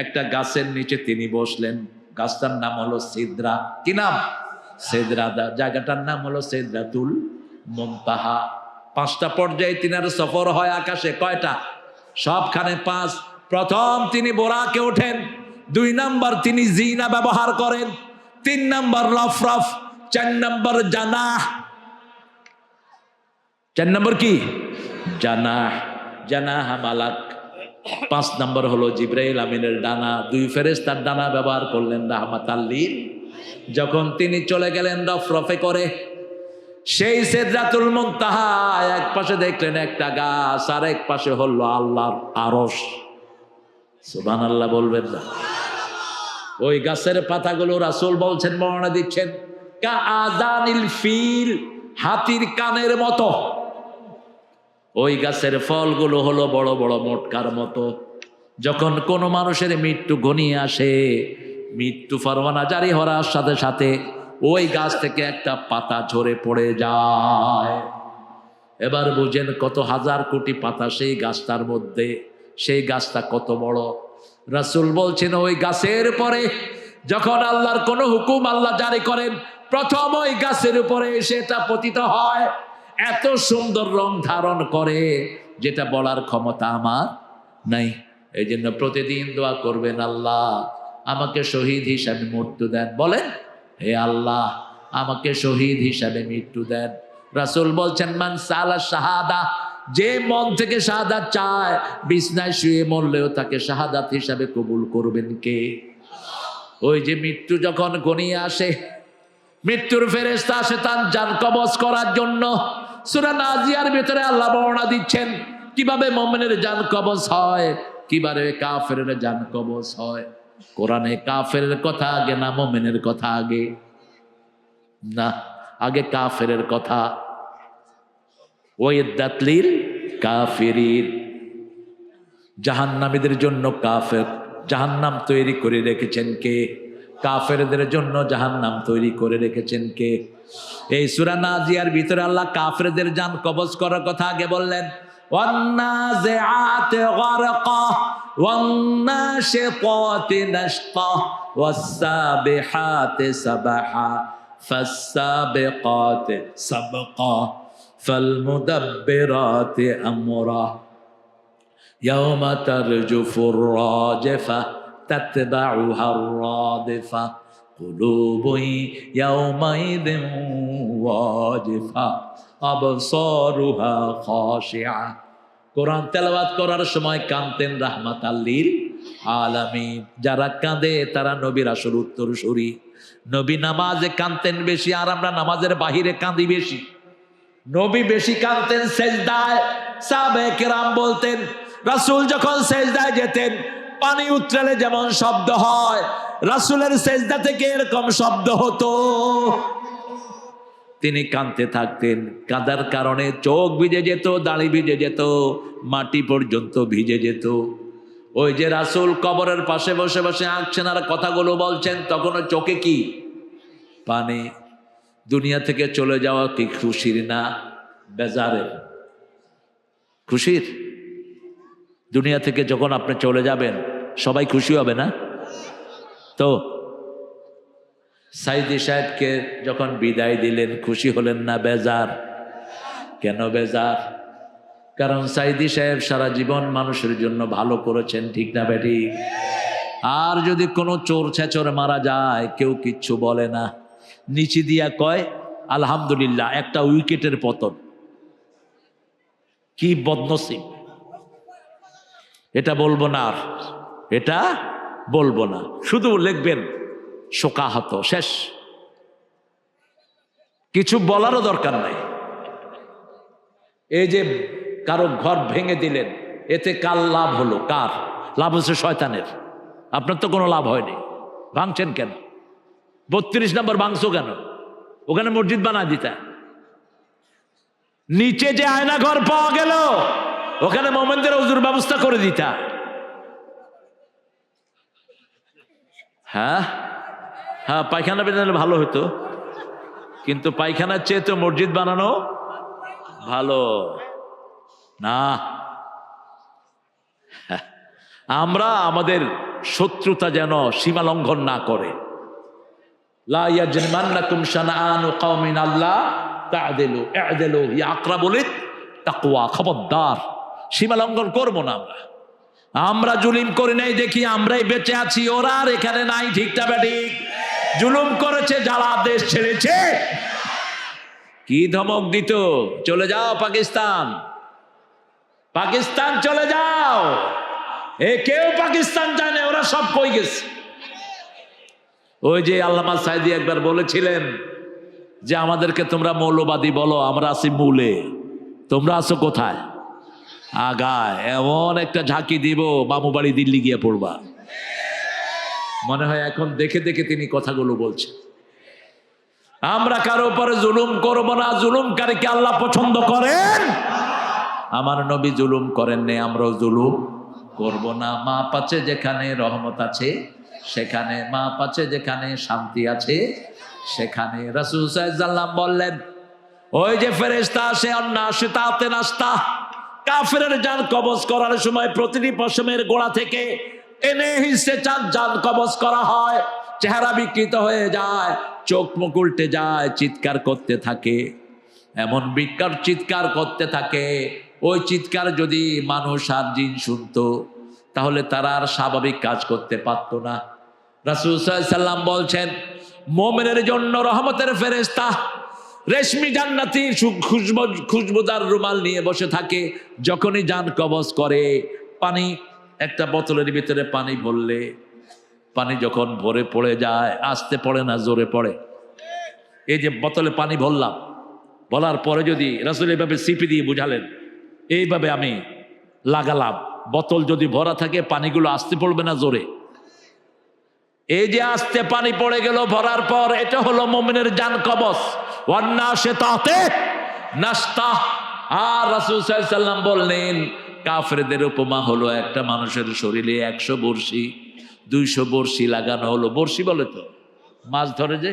একটা গাছের নিচে তিনি বসলেন। গাছটার নাম হলো সিদরা। কি নাম? সিদরা। জায়গাটার নাম হলো সিদরাতুল মুনতাহা। 5টা পর্যায়ে তিনার সফর হয় আকাশে। কয়টা? সবখানে 5। প্রথম তিনি বোরাকে ওঠেন, 2 নাম্বার তিনি জিনা ব্যবহার করেন, 3 নাম্বার রফরফ, 4 নাম্বার জানাহ। 4 নাম্বার কি? জানাহ। জানাহ মালাক। 5 নাম্বার হলো জিবরাইল আমিনের ডানা। 2 ফেরেশতার ডানা ব্যবহার করলেন রাহমাতাল লিল। যখন তিনি চলে গেলেন রফরফে করে, সেই সিদরাতুল মুনতাহা এক পাশে দেখলেন একটা গাছ, আর এক পাশে হলো আল্লাহর আরশ। সুবহানাল্লাহ বলবেন না? ওই গাছের পাতাগুলো রাসূল বলছেন, বর্ণনা দিচ্ছেন, কা আযানিল ফিল, হাতির কানের মতো। ওই গাছের ফলগুলো হলো বড় বড় মোটকার মতো। যখন কোনো মানুষের মৃত্যু ঘনিয়ে আসে, মৃত্যু ফরমানা জারি হওয়ার সাথে সাথে ওই গাছ থেকে একটা পাতা ঝরে পড়ে যায়। এবার বুঝেন কত হাজার কোটি পাতা সেই গাছটার মধ্যে। সেই গাছটা কত বড়। রাসূল বলছেন, ওই গাছের পরে যখন আল্লাহর কোনো হুকুম আল্লাহ জারি করেন, প্রথম ওই গাছের উপরে সেটা পতিত হয়। এত সুন্দর রং ধারণ করে যেটা বলার ক্ষমতা আমার নাই। এই জন্য প্রতিদিন দোয়া করবেন, আল্লাহ আমাকে শহীদ হিসাবে মৃত্যু দেন। বলেন, হে আল্লাহ আমাকে শহীদ হিসাবে মৃত্যু দেন। রাসূল বলছেন, মান সালা শাহাদা, যে মন থেকে শাহাদাত চায়, বিছনায় শুয়ে মরলেও তাকে শাহাদাত হিসাবে কবুল করবেন কে? ওই যে মৃত্যু যখন ঘনিয়ে আসে, মৃত্যুর ফেরেশতা আসে তার জান কবজ করার জন্য। সূরা নাজিয়ার ভিতরে আল্লাহ বর্ণনা দিচ্ছেন কিভাবে মুমিনের জান কবজ হয়, কিভাবে কাফেরের জান কবজ হয়। কোরআনে কাফেরের কথা আগে না মুমিনের কথা আগে? না, আগে কাফেরের কথা। ওয়াইদাত লিল কাফিরিন, জাহান্নামীদের জন্য কাফের জাহান্নাম তৈরি করে রেখেছেন কে? কাফেরদের জন্য জাহান্নাম তৈরি করে রেখেছেন কে? এই সূরা নাজিয়ার ভিতরে আল্লাহ কাফেরদের জান কবজ করার কথা আগে বললেন। ওয়ান্নাজিআতি গারকা ওয়ান্নাশিতাতি নাশতা ওয়াসসাবিহাতি সাবহা ফাসসাবিকাতি সাবকা ফালমুদাব্বিরাতি আমরা ইয়াওমা তারজুফুর রাজিফা তাতবাউহার রাদিফা কুলুবুন ইয়াওমাইযিন ওয়াজিফা আবসারুহা খাশিআ। কোরআন তেলাওয়াত করার সময় কাঁদতেন রাহমাতাল লিল আলামিন। যারা কাঁদে তারা নবীর আসল উত্তরসূরি। নবী নামাজে কাঁদতেন বেশি, আর আমরা নামাজের বাহিরে কাঁদি বেশি। নবী বেশি কাঁদতেন সেজদায়। সাহাবায়ে কেরাম বলতেন, রাসূল যখন সেজদায় যেতেন, পানি উতরালে যেমন শব্দ হয়, রাসূলের সেজদা থেকে এরকম শব্দ হতো। তিনি কাঁদতে থাকতেন। কাঁদার কারণে চোখ ভিজে যেত, দাড়ি ভিজে যেত, মাটি পর্যন্ত ভিজে যেত। ওই যে রাসূল কবরের পাশে বসে বসে আঁকছেন আর কথাগুলো বলছেন, তখনও চোখে কি পানি। দুনিয়া থেকে চলে যাওয়া কি খুশির না বেজারের? খুশির। দুনিয়া থেকে যখন আপনি চলে যাবেন সবাই খুশি হবে না? তো সাইদি সাহেবকে যখন বিদায় দিলেন খুশি হলেন না বেজার? কেন বেজার? কারণ সাইদি সাহেব সারা জীবন মানুষের জন্য ভালো করেছেন, ঠিক না বেটি? আর যদি কোনো চোর ছেচর মারা যায় কেউ কিচ্ছু বলে না, নিচে দিয়া কয় আলহামদুলিল্লাহ, একটা উইকেটের পতন। কি বদনসিব! এটা বলবো না, আর এটা বলবো না, শুধু লিখবেন শোকাহত, শেষ। কিছু বলারও দরকার নাই। এই যে কারো ঘর ভেঙে দিলেন, এতে কার লাভ হলো? কার লাভ হচ্ছে? শয়তানের। আপনার তো কোনো লাভ হয়নি। ভাঙছেন কেন? 32 নম্বর ভাঙছো কেন? ওখানে মসজিদ বানা দিতা। নিচে যে আয়না ঘর পাওয়া গেল ওখানে মোমেনদের ওযুর ব্যবস্থা করে দিতা। হ্যাঁ হ্যাঁ, পায়খানা বানালে ভালো হতো, কিন্তু পায়খানার চেয়ে তো মসজিদ বানানো ভালো না। আমরা আমাদের শত্রুতা যেন সীমা লঙ্ঘন না করে। লা ইয়াজরিমান্নাকুম শানাআনু কওমিন আল্লা তা'দিলু ই'দিলু হিয়া আকরাবু লিত-তাকওয়া। খবরদার, সীমা লঙ্ঘন করব না। আমরা জুলুম করি নাই দেখি আমরাই বেঁচে আছি, ওরা আর এখানে নাই। ঠিকটা বেঠিক? জুলুম করেছে যারা দেশ ছেড়েছে। কি ধমক দিত? চলে যাও পাকিস্তান, পাকিস্তান চলে যাও। কেউ পাকিস্তান যায় না, ওরা সব কই গেছে। ওই যে আল্লামা সাঈদী একবার বলেছিলেন যে আমাদেরকে তোমরা মৌলবাদী বলো, আমরা আছি মূলে, তোমরা আছো কোথায়? আগায়। এমন একটা ঝাঁকি দিব মামু বাড়ি দিল্লি গিয়ে পড়বা। মনে হয় এখন দেখে দেখে তিনি কথাগুলো বলছেন। আমরা কারো উপরে জুলুম করব না। জুলুমকারীকে আল্লাহ পছন্দ করেন। আমার নবী জুলুম করেন নাই, আমরাও জুলুম করব না। মাপ আছে যেখানে রহমত আছে সেখানে, মাপ আছে যেখানে শান্তি আছে সেখানে। রাসূল সাল্লাল্লাহু আলাইহি ওয়াসাল্লাম বললেন, ওই যে ফেরেশতা আসে অন্নাশিতাতে নাশতা, কাফেরের জান কবজ করার সময় প্রতিটি পশমের গোড়া থেকে এনে হিসে জান কবজ করা হয়। চেহারা বিকৃত হয়ে যায়, চোখ মুখ উল্টে যায়, চিৎকার করতে থাকে। এমন বিকট চিৎকার করতে থাকে, ওই চিৎকার যদি মানুষ আর জিন শুনতো তাহলে তারা আর স্বাভাবিক কাজ করতে পারতো না। রাসূল সাল্লাল্লাহু আলাইহি ওয়াসাল্লাম বলছেন, মুমিনের জন্য রহমতের ফেরেশতা রেশমি জান্নাতি খুশবুদার রুমাল নিয়ে বসে থাকে। যখনই জান কবজ করে, পানি একটা বোতলের ভিতরে পানি ভরলে, পানি যখন ভরে পড়ে যায়, আস্তে পড়ে না জোরে পড়ে। এই যে বোতলে পানি ভরলাম, বলার পরে যদি রাসূল এইভাবে সিপি দিয়ে বুঝালেন, এইভাবে আমি লাগালাম, বোতল যদি ভরা থাকে পানিগুলো আস্তে পড়বে না জোরে? এই যে আস্তে পানি পড়ে গেল ভরার পর, এটা হলো মুমিনের জান কবজ। ওয়ান্নাশিতাতে নাশতা। আর রাসূল সাল্লাল্লাহু আলাইহি ওয়াসাল্লাম বললেন, কাফেরদের উপমা হলো একটা মানুষের শরীরে 100 বর্ষি 200 বর্ষি লাগানো হলো। বর্ষি বলে তো মাছ ধরে যে,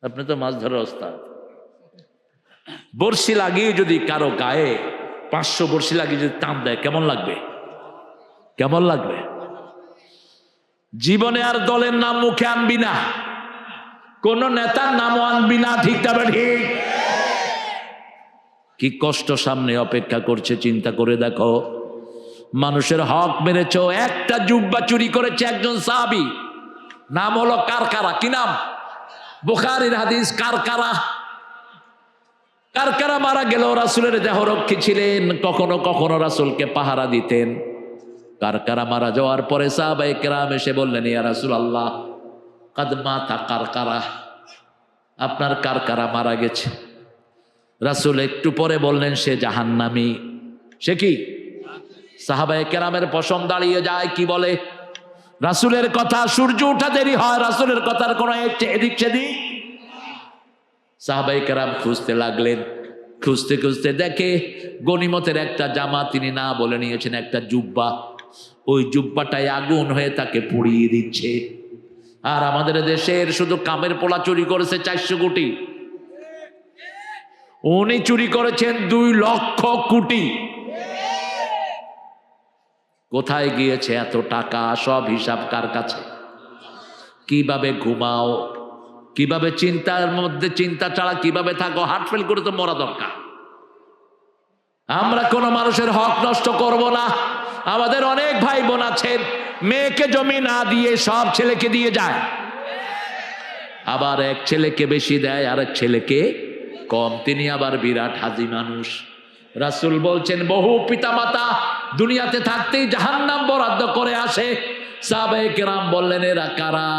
আপনি তো মাছ ধরার ওস্তাদ। বর্ষি লাগিয়ে যদি কারো গায়ে 500 বর্ষি লাগিয়ে যদি টান দেয়, কেমন লাগবে? কেমন লাগবে? জীবনে আর দলের নাম মুখে আনবি না, কোন নেতার নামও আনবি না। ঠিক তবে ঠিক? কি কষ্ট সামনে অপেক্ষা করছে চিন্তা করে দেখো। মানুষের হক মেরেছ। একটা জুব্বা চুরি করেছে একজন সাহাবী, নাম হলো কারকারা। কি নাম? বুখারীর হাদিস। কারকারা মারা গেল। রাসূলের দেহরক্ষী ছিলেন, কখনো কখনো রাসূলকে পাহারা দিতেন। কারকারা মারা যাওয়ার পরে সাহাবায়ে কেরাম এসে বললেন, ইয়া রাসূলুল্লাহ কাদ মাতা কারকারা, আপনার কারকারা মারা গেছে। রাসূল একটু পরে বললেন, সে জাহান্নামী। সে কি? সাহাবায়ে কেরামের পশম দাঁড়িয়ে যায়। কি বলে? রাসূলের কথা। সূর্য ওঠা দেরি হয়, রাসূলের কথার কোনো এদিক সেদিক। সাহাবায়ে কেরাম খুঁজতে লাগলেন। খুঁজতে খুঁজতে দেখে গনিমতের একটা জামা তিনি না বলে নিয়েছেন, একটা জুব্বা। ওই জুব্বাটায় আগুন হয়ে তাকে পুড়িয়ে দিচ্ছে। আর আমাদের দেশের শুধু কামের পোলা চুরি করেছে 400 কোটি, উনি চুরি করেছেন 2 লক্ষ কোটি। কোথায় গিয়েছে এত টাকা? সব হিসাব কার কাছে? কিভাবে ঘুমাও, কিভাবে চিন্তার মধ্যে চিন্তা ছাড়া কিভাবে থাকো? হার্ট ফেল করে তো মরা দরকার। আমরা কোনো মানুষের হক নষ্ট করব না। আমাদের অনেক ভাই বোন আছেন, মেয়েকে জমি না দিয়ে সব ছেলেকে দিয়ে যায়, আবার এক ছেলেকে বেশি দেয় আর এক ছেলেকে কম। তিনি আবার বিরাট হাজি মানুষ। রাসূল বলছেন, বহু পিতামাতা দুনিয়াতে থাকতেই জাহান্নাম বরাদ্দ করে আসে। সাহাবায়ে কেরাম বললেন, এরা কারা?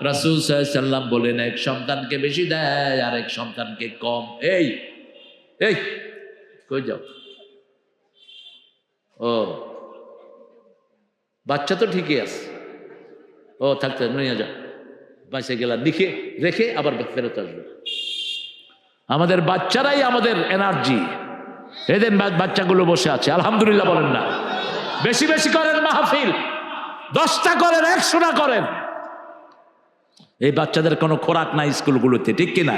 রাসূল সাল্লাল্লাহু আলাইহি ওয়াসাল্লাম বলেন, এক সন্তানকে বেশি দেয় আর এক সন্তানকে কম। এই কই যাও? ও বাচ্চা তো ঠিকই আছে, ও থাকতে নিয়ে যা, বাঁচে গেলাম লিখে রেখে আবার ফেরত আসবে। আমাদের বাচ্চারাই আমাদের এনার্জি। এদের বাচ্চাগুলো বসে আছে, আলহামদুলিল্লাহ বলেন না? বেশি বেশি করেন মাহফিল, 10টা করেন, 100টা করেন। এই বাচ্চাদের কোনো খোরাক নাই স্কুলগুলোতে, ঠিক কিনা?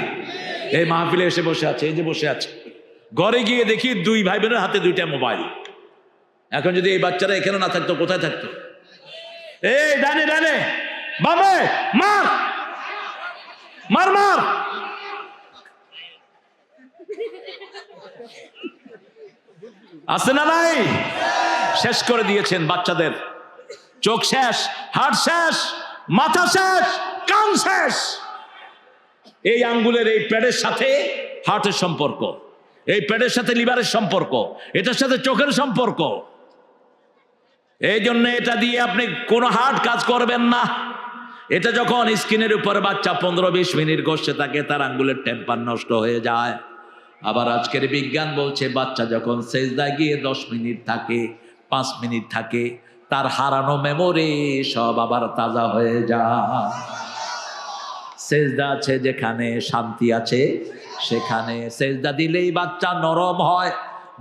এই মাহফিলে এসে বসে আছে, এই যে বসে আছে। ঘরে গিয়ে দেখি 2 ভাই বোনের হাতে 2টা মোবাইল। এখন যদি এই বাচ্চারা এখানে না থাকতো, কোথায় থাকতো? এই ডানে ডানে, বামে, মার মার মার। আছে না নাই? শেষ করে দিয়েছেন বাচ্চাদের। চোখ শেষ, হাড় শেষ, মাথা শেষ, কান শেষ। এই আঙ্গুলের এই প্যাডের সাথে হার্টের সম্পর্ক, এই প্যাডের সাথে লিভারের সম্পর্ক, এটার সাথে চোখের সম্পর্ক। এই জন্য এটা দিয়ে আপনি কোনো হার্ট কাজ করবেন না। এটা যখন স্ক্রিনের উপরে বাচ্চা 15-20 মিনিট বসে থাকে, তার আঙ্গুলের টেম্পার নষ্ট হয়ে যায়। আবার আজকের বিজ্ঞান বলছে বাচ্চা যখন সেজদায় গিয়ে 10 মিনিট থাকে, 5 মিনিট থাকে, তার হারানো মেমোরি সব আবার তাজা হয়ে যায়। সেজদা আছে যেখানে, শান্তি আছে সেখানে। সেজদা দিলেই বাচ্চা নরম হয়,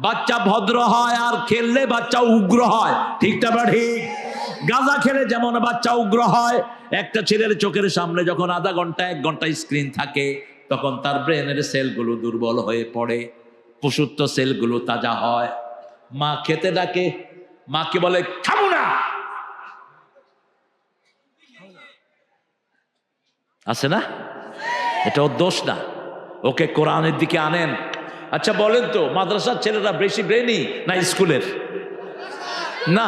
বাচ্চা ভদ্র হয়, আর খেললে বাচ্চা উগ্র হয়। ঠিকটা বা ঠিক? গাঁজা খেলে যেমন বাচ্চা উগ্র হয়, একটা ছেলের চোখের সামনে যখন আধা ঘন্টা 1 ঘন্টা স্ক্রিন থাকে, তখন তার ব্রেনের সেলগুলো দুর্বল হয়ে পড়ে, পশুত্ব সেলগুলো তাজা হয়। মা খেতে ডাকে, মাকে বলে খাবো না, আছে না? এটা ওর দোষ না, ওকে কোরআনের দিকে আনেন। আচ্ছা বলেন তো, মাদ্রাসার ছেলেরা বেশি ব্রেনি না স্কুলের? না,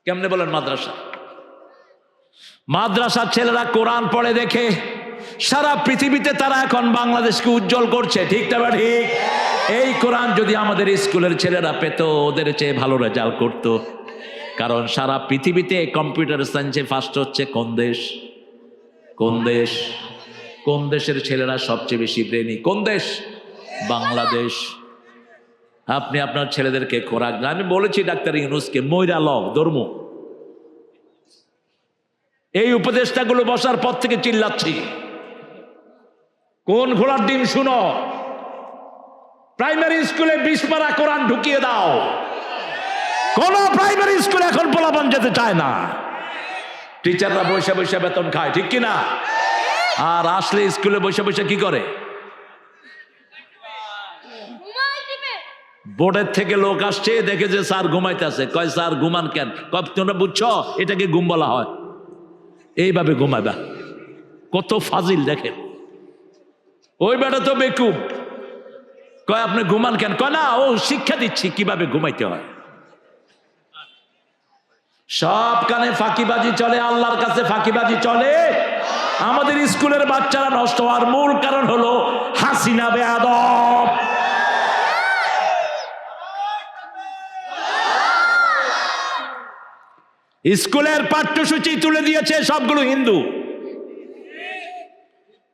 কেমনে বলেন? মাদ্রাসার ছেলেরা কোরআন পড়ে দেখে সারা পৃথিবীতে তারা এখন বাংলাদেশকে উজ্জ্বল করছে। ঠিক না ঠিক? এই কোরআন যদি আমাদের স্কুলের ছেলেরা পেত, ওদের চেয়ে ভালো রেজাল্ট করত। কারণ সারা পৃথিবীতে কম্পিউটার সায়েন্সে ফার্স্ট হচ্ছে কোন দেশ? কোন দেশ? কোন দেশের ছেলেরা সবচেয়ে বেশি ব্রেনি? কোন দেশ? বাংলাদেশ। আপনি আপনার ছেলেদেরকে খোরাক, আমি বলেছি ডাক্তার ইউনূসকে, মইরা লও ধর্ম। এই উপদেষ্টাগুলো বসার পর থেকে চিল্লাচ্ছি, কোন ঘোড়ার ডিম শুনো? প্রাইমারি স্কুলে 20 পারা কোরআন ঢুকিয়ে দাও। কোন প্রাইমারি স্কুলে এখন পোলাপান যেতে চায় না। টিচাররা বসে বসে বেতন খায়, ঠিক কিনা? আর আসলে স্কুলে বসে বসে কি করে? বোর্ডের থেকে লোক আসছে, দেখে যে স্যার ঘুমাইতেছে, কয় স্যার ঘুমান কেন? কয় তোমরা বুঝছো এটাকে ঘুম বলা হয়, এইভাবে ঘুমাইবা। কত ফাজিল দেখেন। ওই বেটা তো বেকুব, কয় আপনি ঘুমান কেন? কয় না, ও শিক্ষা দিচ্ছি কিভাবে ঘুমাইতে হয়। সব কানে ফাঁকিবাজি চলে, আল্লাহর কাছে ফাঁকিবাজি চলে। আমাদের স্কুলের বাচ্চারা নষ্ট হওয়ার মূল কারণ হলো হাসিনা বেয়াদব। স্কুলের পাঠ্যসূচি তুলে দিয়েছে সবগুলো হিন্দু।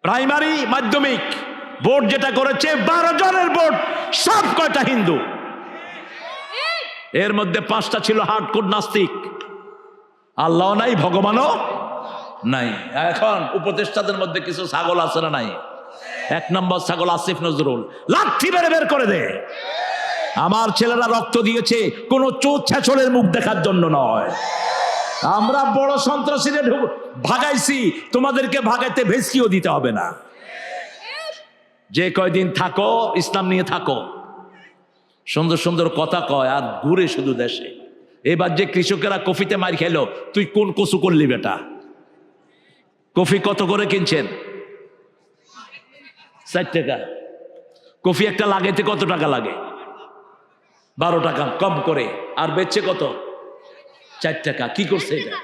প্রাইমারি মাধ্যমিক বোর্ড যেটা করেছে, 12 জনের বোর্ড, সব কয়টা হিন্দু। এর মধ্যে 5টা ছিল হার্ডকোর নাস্তিক। আল্লাহ নাই, ভগবানও নাই। এখন উপদেষ্টাদের মধ্যে কিছু ছাগল আছে না নাই? 1 নম্বর ছাগল আসিফ নজরুল, লাঠি মেরে বের করে দে। আমার ছেলেরা রক্ত দিয়েছে কোন চোর ছেচলের মুখ দেখার জন্য নয়। আমরা বড় সন্ত্রাসীদের ভাগাইছি, তোমাদেরকে ভাগাইতে ভেস্কিও দিতে হবে না। যে কয়দিন থাকো ইসলাম নিয়ে থাকো, সুন্দর সুন্দর কথা কয় আর ঘুরে শুধু দেশে। এবার যে কৃষকেরা কফিতে মার খেলো, তুই কোন কচু করলি বেটা? কফি কত করে কিনছেন? 4 টাকা। কফি একটা লাগাইতে কত টাকা লাগে? 12 টাকা কম করে। আর বেচছে কত? 4 টাকা। কি করছে এটা?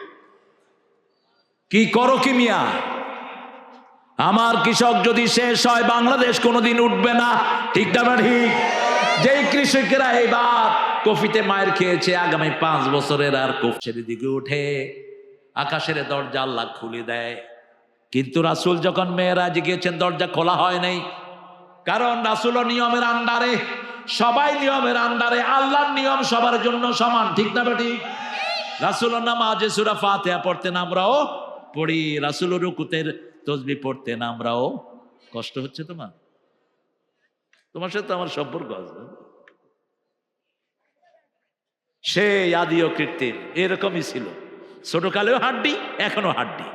কি করো কি মিয়া? আমার কৃষক যদি শেষ হয়, বাংলাদেশ কোনোদিন উঠবে না। ঠিক না ঠিক? যেই কৃষকেরা এবার কফিতে মায়ের খেয়েছে, আগামী 5 বছরের আর কফির দিকে উঠে, আকাশের দরজা আল্লাহ খুলে দেয়। কিন্তু রাসূল যখন মেয়েরাজ গিয়েছেন, দরজা খোলা হয় নাই। কারণ রাসূল নিয়মের আন্ডারে সবাই নিয়মের আন্ডারে, আল্লাহর নিয়ম সবার জন্য সমান, ঠিক না বেটি? রাসূলুর নামাজে সূরা ফাতিহা পড়তেন, আমরাও পড়ি। রাসূলুর রুকুতের তাসবিহ পড়তেন, আমরাও। কষ্ট হচ্ছে তোমার সাথে আমার সম্পর্ক আছে। সে আদি ও কৃত্রিম এরকমই ছিল, ছোটকালেও হাড্ডি, এখনো হাড্ডি।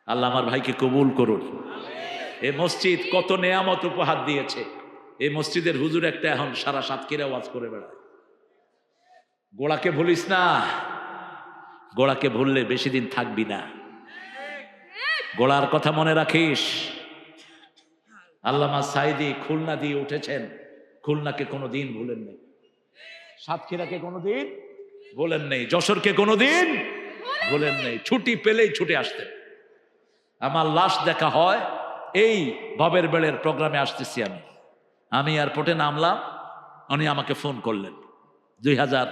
আল্লাহ আমার ভাইকে কবুল করুন। এই মসজিদ কত নেয়ামত উপহার দিয়েছে। এই মসজিদের হুজুর একটা এখন সারা সাতক্ষীরা ওয়াজ করে বেড়ায়। গোড়াকে ভুলিস না, গোড়াকে ভুললে বেশি দিন থাকবি না। গোড়ার কথা মনে রাখিস। আল্লামা সাইদি খুলনা দিয়ে উঠেছেন, খুলনাকে কোনোদিন ভুলেন নেই, সাতক্ষীরাকে কোনোদিন ভুলেন নেই, যশোরকে কোনোদিন ভুলেন নেই। ছুটি পেলেই ছুটে আসতেন। আমার লাশ দেখা হয় এই ভবের বেড়ের প্রোগ্রামে আসতেছি আমি এয়ারপোর্টে নামলাম, উনি আমাকে ফোন করলেন 2000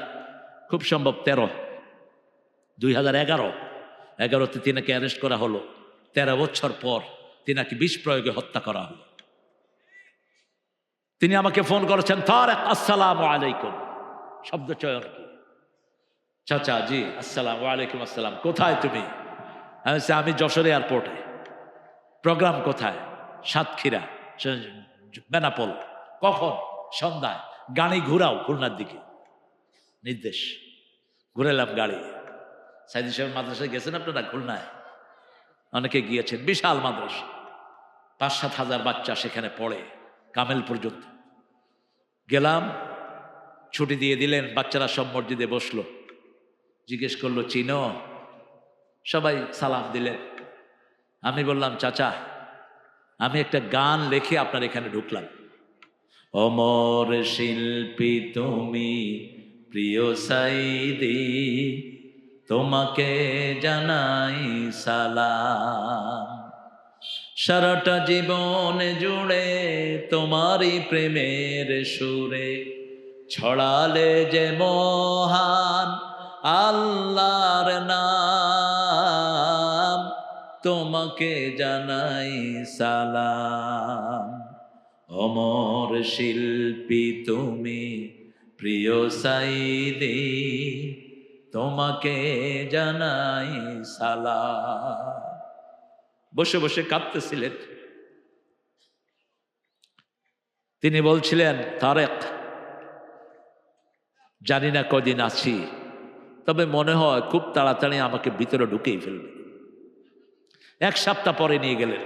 খুব সম্ভব 2011-তে তিনাকে অ্যারেস্ট করা হলো। 13 বছর পর তিনাকে বিষ প্রয়োগে হত্যা করা হলো। তিনি আমাকে ফোন করেছেন, তারেক আসসালামু আলাইকুম, শব্দ চয়ন কি? চাচা জি আসসালামু আলাইকুম আসসালাম, কোথায় তুমি? আমি যশোর এয়ারপোর্টে। প্রোগ্রাম কোথায়? সাতক্ষীরা, বেনাপোল। কখন? সন্ধ্যায়। গাড়ি ঘুরাও খুলনার দিকে, নির্দেশ। ঘুরালাম গাড়ি। সাইদি সাহেব মাদ্রাসায় গেছেন আপনারা? খুলনায় অনেকে গিয়েছেন, বিশাল মাদ্রাসা, 5-7 হাজার বাচ্চা সেখানে পড়ে, কামেল পর্যন্ত। গেলাম, ছুটি দিয়ে দিলেন, বাচ্চারা সব মসজিদে বসলো। জিজ্ঞেস করলো চিনো? সবাই সালাম দিলেন। আমি বললাম চাচা, আমি একটা গান লিখে আপনার এখানে ঢুকলাম। অমর শিল্পী তুমি প্রিয় সাইদি, তোমাকে জানাই সালাম। সারাটা জীবন জুড়ে তোমারই প্রেমের সুরে ছড়ালে যে মহান আল্লাহর নাম, তোমাকে জানাই সালাম। অমর শিল্পী তুমি প্রিয় সাইদি, তোমাকে জানাই সালাম। বসে বসে কাঁদতেছিলেন। তিনি বলছিলেন, তারেক, জানি না কদিন আছি, তবে মনে হয় খুব তাড়াতাড়ি আমাকে ভিতরে ঢুকেই ফেলবে। 1 সপ্তাহ পরে নিয়ে গেলেন।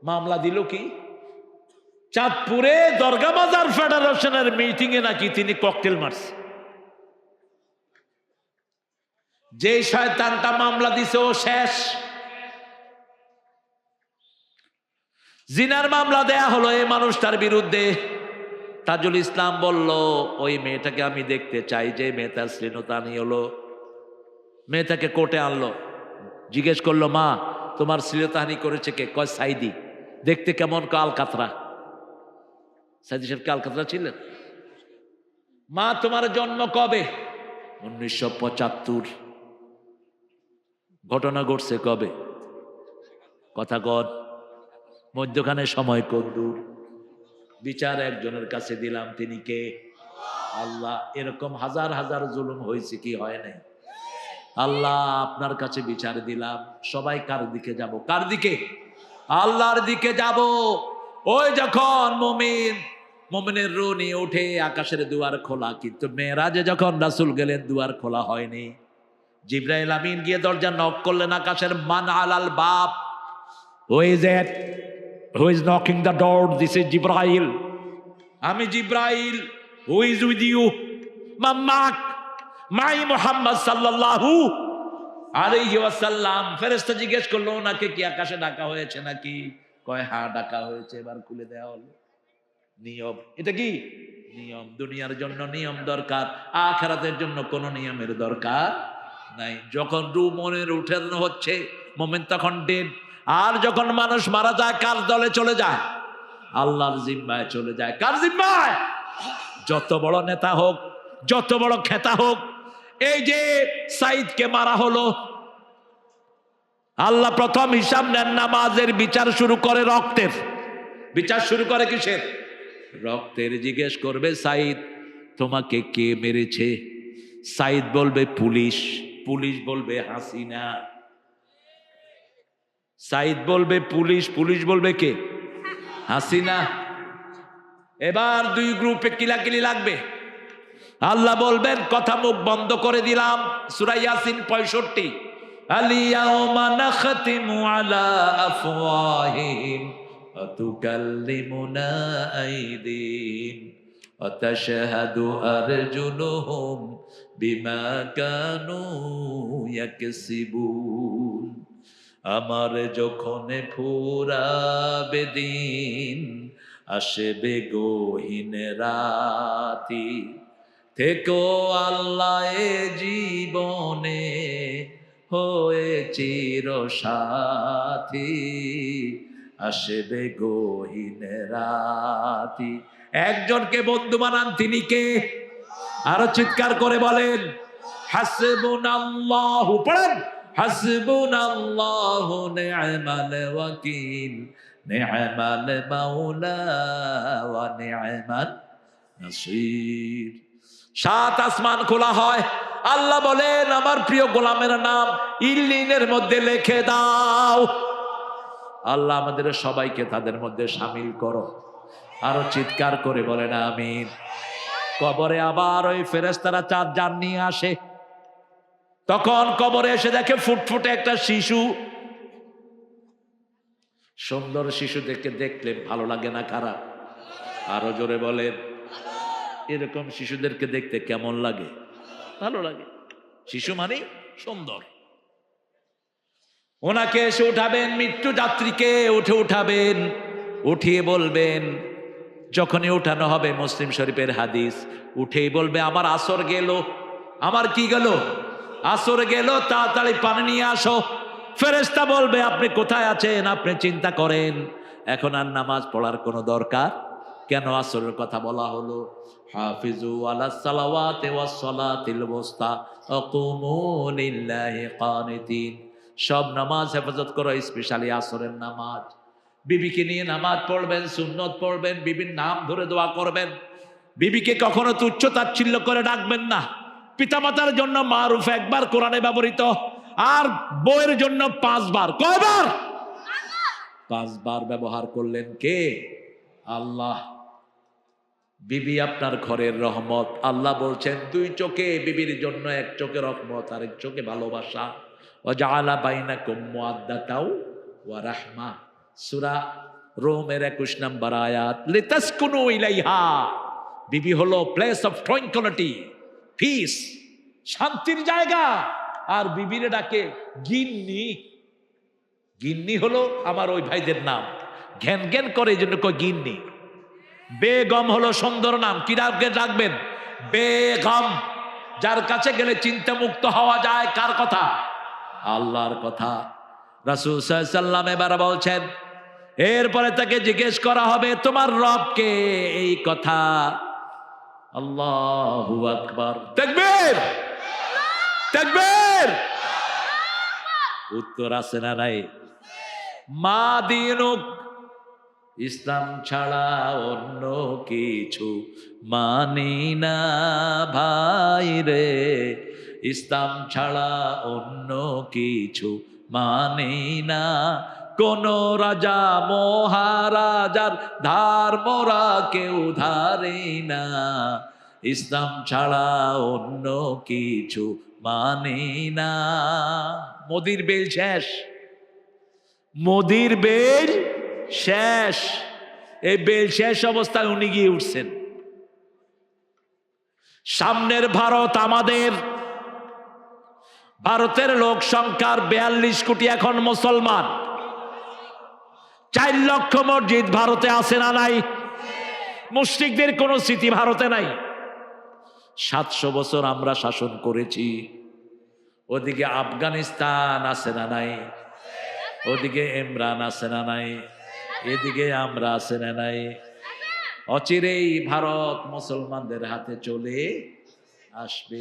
মামলা দিল কি? চাঁদপুরে দরগা বাজার ফেডারেশনের মিটিং এ নাকি তিনি ককটেল মারছে। যে শয়তানটা মামলা দিছে ও শেষ। জিনার মামলা দেয়া হলো এই মানুষটার বিরুদ্ধে। তাজুল ইসলাম বলল, ওই মেয়েটাকে আমি দেখতে চাই, যে মেয়েটার শ্লীলতা নিয়ে হলো। মেয়েটাকে কোর্টে আনলো, জিজ্ঞেস করলো, মা তোমার শ্লীলতাহানি করেছে কে? কয় সাইদি। দেখতে কেমন? কাল কাতরা। সাইদি সাহেব কাল কাতরা ছিলেন। মা তোমার জন্ম কবে? 1975। ঘটনা ঘটছে কবে? কথা কর, মধ্যখানে সময় কদ্দূর। বিচার একজনের কাছে দিলাম, তিনি কে? আল্লাহ। এরকম হাজার হাজার জুলুম হয়েছে কি হয় নাই? আল্লাহ আপনার কাছে বিচার দিলাম। সবাই কার দিকে যাব? কার দিকে? আল্লাহর দিকে যাব। ওই যখন মুমিনের রূহ নিয়ে উঠে আকাশের দুয়ার খোলা, কিন্তু মেরাজে যখন রাসূল গেলেন দুয়ার খোলা হয়নি। জিবরাইল আমিন গিয়ে দরজা নক করলেন আকাশের, মান আলাল বাব, who is it, who is knocking the door? This is Jibrail. আমি Jibrail. Who is with you? মাম্মাক, মাই মুহাম্মদ সাল্লাল্লাহু আলাইহি ওয়াসাল্লাম। ফেরেশতা জিজ্ঞেস করলো, ওনাকে কি আকাশে ডাকা হয়েছে নাকি? কয় হ্যাঁ ডাকা হয়েছে। এবার খুলে দেওয়া হলো। নিয়ম, এটা কি নিয়ম? দুনিয়ার জন্য নিয়ম দরকার, আখিরাতের জন্য কোনো নিয়মের দরকার নাই। যখন রূহ মনের উঠানো হচ্ছে, মোমেন তখন ডেড। আর যখন মানুষ মারা যায়, কার দলে চলে যায়? আল্লাহর জিম্মায় চলে যায়। কার জিম্মায়? যত বড় নেতা হোক, যত বড় খেতা হোক। এই যে সাইদকে মারা হলো, আল্লাহ প্রথম হিসাব নেন নামাজের, বিচার শুরু করে রক্তের। বিচার শুরু করে কিসের? রক্তের জিজ্ঞেস করবে, সাইদ তোমাকে কে মেরেছে? সাইদ বলবে পুলিশ, পুলিশ বলবে হাসিনা। সাইদ বলবে পুলিশ, পুলিশ বলবে কে? হাসিনা। এবার দুই গ্রুপে কিলাকিলি লাগবে। আল্লাহ বলবেন কথা মুখ বন্ধ করে দিলাম। সূরা ইয়াসিন 65। আলিয়াউমা নাখতিমু আলা আফওয়াহিহিম ওয়া তুকাল্লিমুনা আইদিহিম ওয়া তাশহাদু আরজুলুহুম বিমা কানু ইয়াকসিবুন। আমার যখন ফুরাবে দিন, আসবে গহীন রাতি, থেকো আল্লাহ এ জীবনে হয়ে চির সাথী, আসবে গহীন রাতি। একজনকে বন্ধু বানান, তিনি কে? আরো চিৎকার করে বলেন হাসবুনাল্লাহু। পড়েন হাসবুনাল্লাহু নি'মাল ওয়াকিল, নি'মাল মাওলা ওয়া নি'মান নাসির। সাত আসমান খোলা হয়, আল্লাহ বলেন আমার প্রিয় গোলামের নাম ইল্লিনের মধ্যে লিখে দাও। আল্লাহ আমাদের সবাইকে তাদের মধ্যে শামিল করো। আরো চিৎকার করে বলেন আমিন। কবরে আবার ওই ফেরেশতারা 4 জান নিয়ে আসে। তখন কবরে এসে দেখে ফুটফুটে একটা শিশু। সুন্দর শিশু দেখলে ভালো লাগে না খারাপ? আরো জোরে বলেন। এরকম শিশুদেরকে দেখতে কেমন লাগে? ভালো লাগে। শিশু মানে সুন্দর। ওনাকে এসে উঠাবেন, মৃত্যু যাত্রীকে উঠাবেন, উঠিয়ে বলবেন, যখনই উঠানো হবে, মুসলিম শরীফের হাদিস, উঠেই বলবে আমার আসর গেল। আমার কি গেল? আসর গেল, তাড়াতাড়ি পানি নিয়ে আসো। ফেরেশতা বলবে আপনি কোথায় আছেন? আপনি চিন্তা করেন এখন আর নামাজ পড়ার কোনো দরকার কেন? আসরের কথা বলা হলো, হাফিজু আলাস সালাওয়াতি ওয়াস সালাতিল ওয়াসতা ওয়া কুমু লিল্লাহি কানিতিন। সব নামাজ হেফাজত করো, স্পেশালি আসরের নামাজ। বিবিকে নিয়ে নামাজ পড়বেন, সুন্নত পড়বেন, বিবির নাম ধরে দোয়া করবেন। বিবিকে কখনো তুচ্ছ তাচ্ছিল্য করে ডাকবেন না। পিতামাতার জন্য মারুফ একবার কোরআনে ব্যবহৃত, আর বউয়ের জন্য 5 বার। কয়বার? 5 বার ব্যবহার করলেন কে? আল্লাহ। বিবি আপনার ঘরের রহমত। আল্লাহ বলছেন 2 চোখে বিবির জন্য, 1 চোখে রহমত, আরেক চোখে ভালোবাসা। ওয়া জাআলা বাইনাকুম মুআদ্দাতাও ওয়া রাহমা। সূরা রোমের 21 নম্বর আয়াত। লিতাসকুনু ইলাইহা। বিবি হলো প্লেস অফ ট্রাঙ্কুইলিটি, পিস, শান্তির জায়গা। আর বিবিরে ডাকে গিন্নি। গিন্নি হলো আমার ওই ভাইদের নাম, ঘ্যান ঘ্যান করে এই জন্য কয় গিন্নি। বেগম হলো সুন্দর নাম, কি ডাকবেন? বেগম। যার কাছে গেলে চিন্তা মুক্ত হওয়া যায়। কার কথা? আল্লাহর কথা। রাসূল সাল্লাল্লাহু আলাইহি সাল্লাম এবার বলছেন, এরপরে তাকে জিজ্ঞেস করা হবে তোমার রবকে? এই কথা। আল্লাহু আকবার। তাকবীর, তাকবীর। উত্তর আছে না নাই? মা দিনুক, ইসলাম ছাড়া অন্য কিছু মানি না ভাই রে, ইসলাম ছাড়া অন্য কিছু মানি না। কোন রাজা মহারাজার ধার মোরা কেউ ধারি না, ইসলাম ছাড়া অন্য কিছু মানি না। মোদির বেল শেষ, মোদির বেল শেষ। এই বেল শেষ অবস্থায় উনি গিয়ে উঠছেন। সামনের ভারত আমাদের। ভারতের লোক সংখ্যার 42 কোটি এখন মুসলমান। 4 লক্ষ মসজিদ ভারতে আছে না নাই? মুশরিকদের কোনো স্মৃতি ভারতে নাই। 700 বছর আমরা শাসন করেছি। ওদিকে আফগানিস্তান আছে না নাই? ওদিকে ইমরান আছে না নাই? এদিকে আমরা আছে না নাই? অচিরেই ভারত মুসলমানদের হাতে চলে আসবে।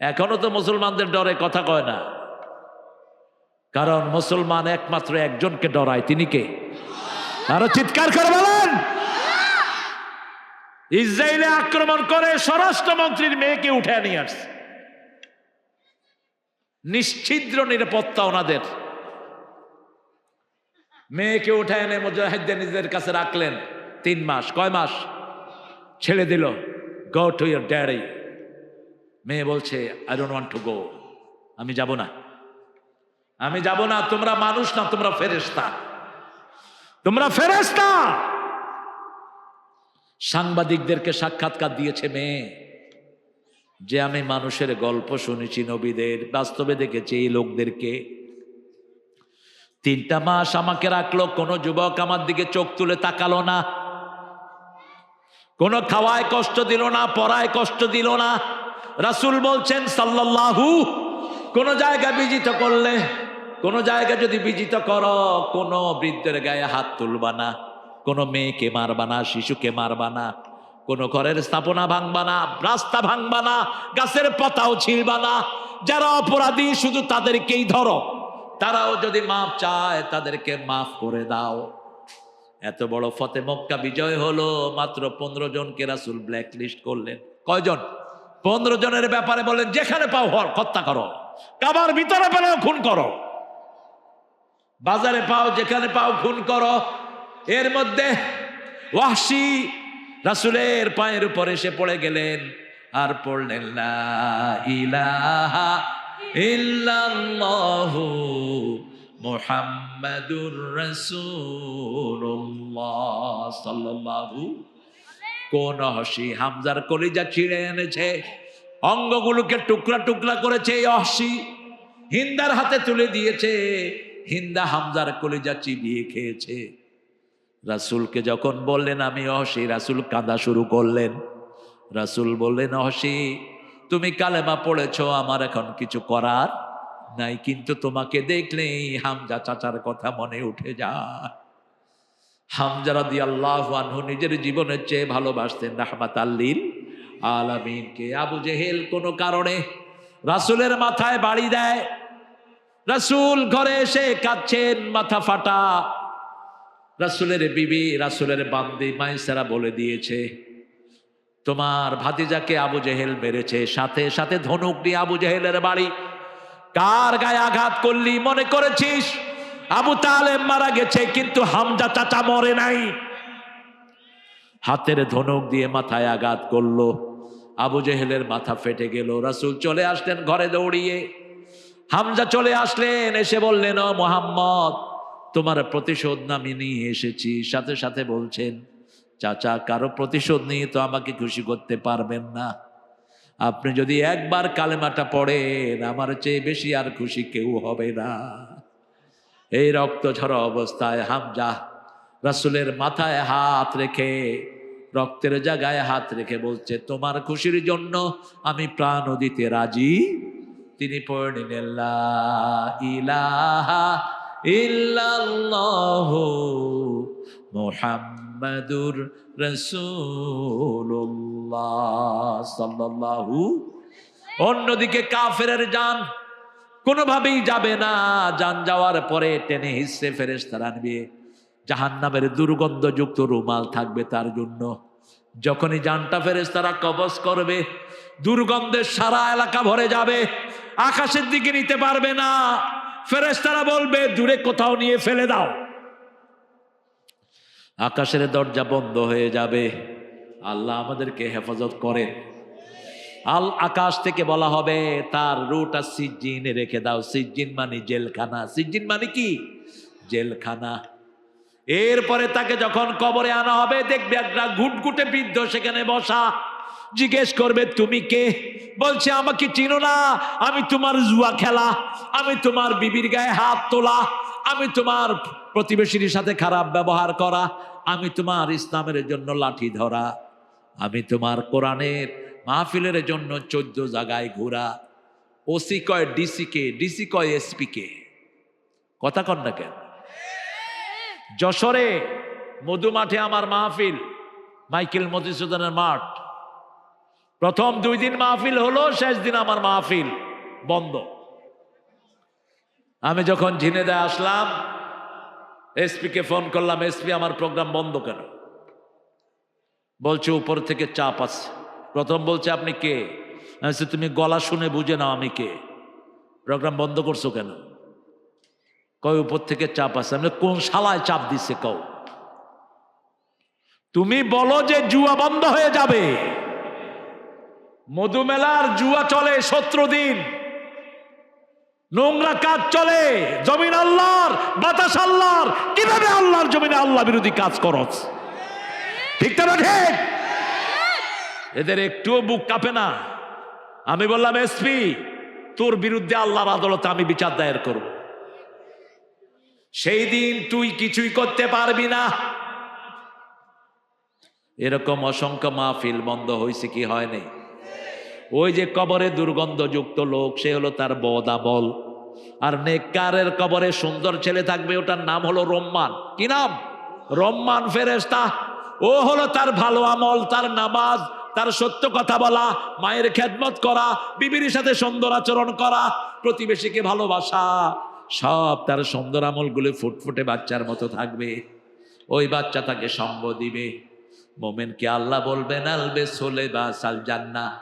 এখনো তো মুসলমানদের ডরে কথা কয় না, কারণ মুসলমান একমাত্র একজনকে ডরায়, তিনি কে? আরো চিৎকার করে বলেন। ইসরায়েলে আক্রমণ করে স্বরাষ্ট্রমন্ত্রীর মেয়েকে উঠে নিয়ে আসছে, নিশ্ছিদ্র নিরাপত্তা ওনাদের। মেয়েকে উঠে এনে মুজাহিদদের নিজেদের কাছে রাখলেন 3 মাস। কয় মাস? ছেড়ে দিল। Go to your daddy. মেয়ে বলছে I don't want to go, আমি যাব না, আমি যাব না। তোমরা মানুষ না, তোমরা ফেরেশতা, তোমরা ফেরেশতা। সাংবাদিকদেরকে সাক্ষাৎকার দিয়েছে মেয়ে, যে আমি মানুষের গল্প শুনেছি নবীদের, বাস্তবে দেখেছি এই লোকদেরকে। 3টা মাস আমাকে রাখলো, কোনো যুবক আমার দিকে চোখ তুলে তাকালো না, কোনো খাওয়ায় কষ্ট দিল না, পড়ায় কষ্ট দিল না। রাসূল বলছেন সাল্লাল্লাহু, কোন জায়গায় বিজিত করলে, কোন জায়গা যদি বিজিত করো, কোন বৃদ্ধের গায়ে হাত তুলবা না, কোন মেয়েকে মারবা না, শিশুকে মারবা না, কোন ঘরের স্থাপনা ভাঙবা না, রাস্তা ভাঙবা না, গাছের পাতাও ছিঁড়বা না। যারা অপরাধী শুধু তাদেরকেই ধরো, তারাও যদি মাফ চায় তাদেরকে মাফ করে দাও। এত বড় ফতে মক্কা বিজয় হলো, মাত্র 15 জনকে রাসূল ব্ল্যাক লিস্ট করলেন। কয়জন? 15 জনের ব্যাপারে বলেন যেখানে পাও হত্যা করো, কাবার ভিতরে পেলেও খুন করো, বাজারে পাও যেখানে পাও খুন করো। এর মধ্যে ওয়াহশী রাসূলের পায়ের উপর এসে পড়ে গেলেন আর পড়লেন লা ইলাহা ইল্লাল্লাহু মুহাম্মাদুর রাসূলুল্লাহ সাল্লাল্লাহু। কোন ওয়াহশী হামজার কলিজা ছিঁড়ে এনেছে, অঙ্গগুলোকে টুকরা টুকরা করেছে এই ওয়াহশী, হিন্দার হাতে তুলে দিয়েছে, হিন্দা হামজার কলিজা চিবিয়ে খেয়েছে। রাসূলকে যখন বললেন আমি ওয়াহশী, রাসূল কাঁদা শুরু করলেন। রাসূল বললেন ওয়াহশী তুমি কালেমা পড়েছো, আমার এখন কিছু করার নাই, কিন্তু তোমাকে দেখলেই হামজা চাচার কথা মনে উঠে যায়। হামজা রাদিয়াল্লাহু আনহু নিজের জীবনের চেয়ে ভালোবাসতেন রাহমাতাল লিল আলামিনকে। আবু জেহেল কোনো কারণে রাসূলের মাথায় বাড়ি দেয়। রাসূল ঘরে এসে কাঁদছেন, মাথা ফাটা। রাসূলের বিবি, রাসূলের বান্দি মাইসারা বলে দিয়েছে তোমার ভাতিজাকে আবু জেহেল মেরেছে, সাথে সাথে ধনুক নিয়ে আবু জেহেলের বাড়ি। কার গায়ে আঘাত করলি মনে করেছিস? আবু তালেব মারা গেছে, কিন্তু হামজা চাচা মরে নাই। হাতের ধনুক দিয়ে মাথায় আঘাত করলো, আবু জেহেলের মাথা ফেটে গেল। রাসূল চলে আসলেন ঘরে দৌড়িয়ে। হামজা চলে আসলেন, এসে বললেন ও মুহাম্মদ তোমার প্রতিশোধ আমি নিয়ে এসেছি। সাথে সাথে বলছেন চাচা কারো প্রতিশোধ নিয়ে তো আমাকে খুশি করতে পারবেন না, আপনি যদি একবার কালেমাটা পড়েন আমার চেয়ে বেশি আর খুশি কেউ হবে না। এই রক্ত ঝরা অবস্থায় হামজা রাসূলের মাথায় হাত রেখে, রক্তের জায়গায় হাত রেখে বলছে তোমার খুশির জন্য আমি প্রাণও দিতে রাজি। তিনি পড়ে নিলেন লা ইলাহা ইল্লাল্লাহু মুহাম্মাদুর রাসূলুল্লাহ সাল্লাল্লাহু। অন্যদিকে কাফেরের জান কোনোভাবেই যাবে না, জান যাওয়ার পরে টেনে হিসে ফেরেশতারা আনবে, জাহান্নামের দুর্গন্ধযুক্ত রুমাল থাকবে তার জন্য। যখনই জানটা ফেরেশতারা কবজ করবে, দুর্গন্ধের সারা এলাকা ভরে যাবে, আকাশের দিকে নিতে পারবে না। ফেরেশতারা বলবে দূরে কোথাও নিয়ে ফেলে দাও। আকাশের দরজা বন্ধ হয়ে যাবে। আল্লাহ আমাদেরকে হেফাজত করেন। আকাশ থেকে বলা হবে তার রুটা সিজ্জিনে রেখে দাও। সিজ্জিন মানে জেলখানা। সিজ্জিন মানে কি? জেলখানা। এরপরে তাকে যখন কবরে আনা হবে দেখবে একটা ঘুটঘুটে বৃদ্ধ সেখানে বসা। জিজ্ঞেস করবে তুমি কে? বলছে আমাকে চিনো না, আমি তোমার জুয়া খেলা, আমি তোমার বিবির গায়ে হাত তোলা, আমি তোমার প্রতিবেশীর সাথে খারাপ ব্যবহার করা, আমি তোমার ইসলামের জন্য লাঠি ধরা, আমি তোমার কোরআনের মাহফিলের জন্য 14 জায়গায় ঘোরা। ওসি কয় ডিসি কে, ডিসি কয় এসপি কে। কথা কন না কেন? যশোরে মধু মাঠে আমার মাহফিল, মাইকেল মধুসূদনের মাঠ। প্রথম 2 দিন মাহফিল হলো, শেষ দিন আমার মাহফিল বন্ধ। আমি যখন ঝিনেদায় আসলাম এসপি কে ফোন করলাম, এসপি আমার প্রোগ্রাম বন্ধ কেন? বলছে উপর থেকে চাপ আছে। প্রথম বলছে আপনি কে? তুমি গলা শুনে বুঝে নাও আমি কে। প্রোগ্রাম বন্ধ করছো কেন? কয় উপর থেকে চাপ আছে। আমি কোন শালায় চাপ দিচ্ছে কও? তুমি বলো যে জুয়া বন্ধ হয়ে যাবে। মধুমেলার জুয়া চলে 17 দিন, নোংরা কাজ চলে, জমিন আল্লাহর, বাতাস আল্লাহর। কিভাবে আল্লাহর জমিনে আল্লাহ বিরোধী কাজ করছ? ঠিক না ঠিক? এদের একটুও বুক কাঁপে না। আমি বললাম এসপি, তোর বিরুদ্ধে আল্লাহর আদালতে আমি বিচার দায়ের করব। সেই দিন তুই কিছুই করতে পারবি না। এরকম অসংখ্য মাহফিল বন্ধ হয়েছে কি হয়নি? ওই যে কবরে দুর্গন্ধযুক্ত লোক, সে হলো তার বদামল। আর নেককারের কবরে সুন্দর ছেলে থাকবে, ওটার নাম হলো রম্মান। কি নাম? রম্মান ফেরেশতা। ও হলো তার ভালো আমল, তার নামাজ, তার সত্য কথা বলা, মায়ের খেদমত করা, বিবির সাথে সুন্দর আচরণ করা, প্রতিবেশীকে ভালোবাসা, সব তার সুন্দর আমলগুলো ফুটফুটে বাচ্চার মতো থাকবে। ওই বাচ্চা তাকে সঙ্গ দিবে। মোমেনকে আল্লাহ বলবেন আলবে সোলে বা সাল জান্নাহ,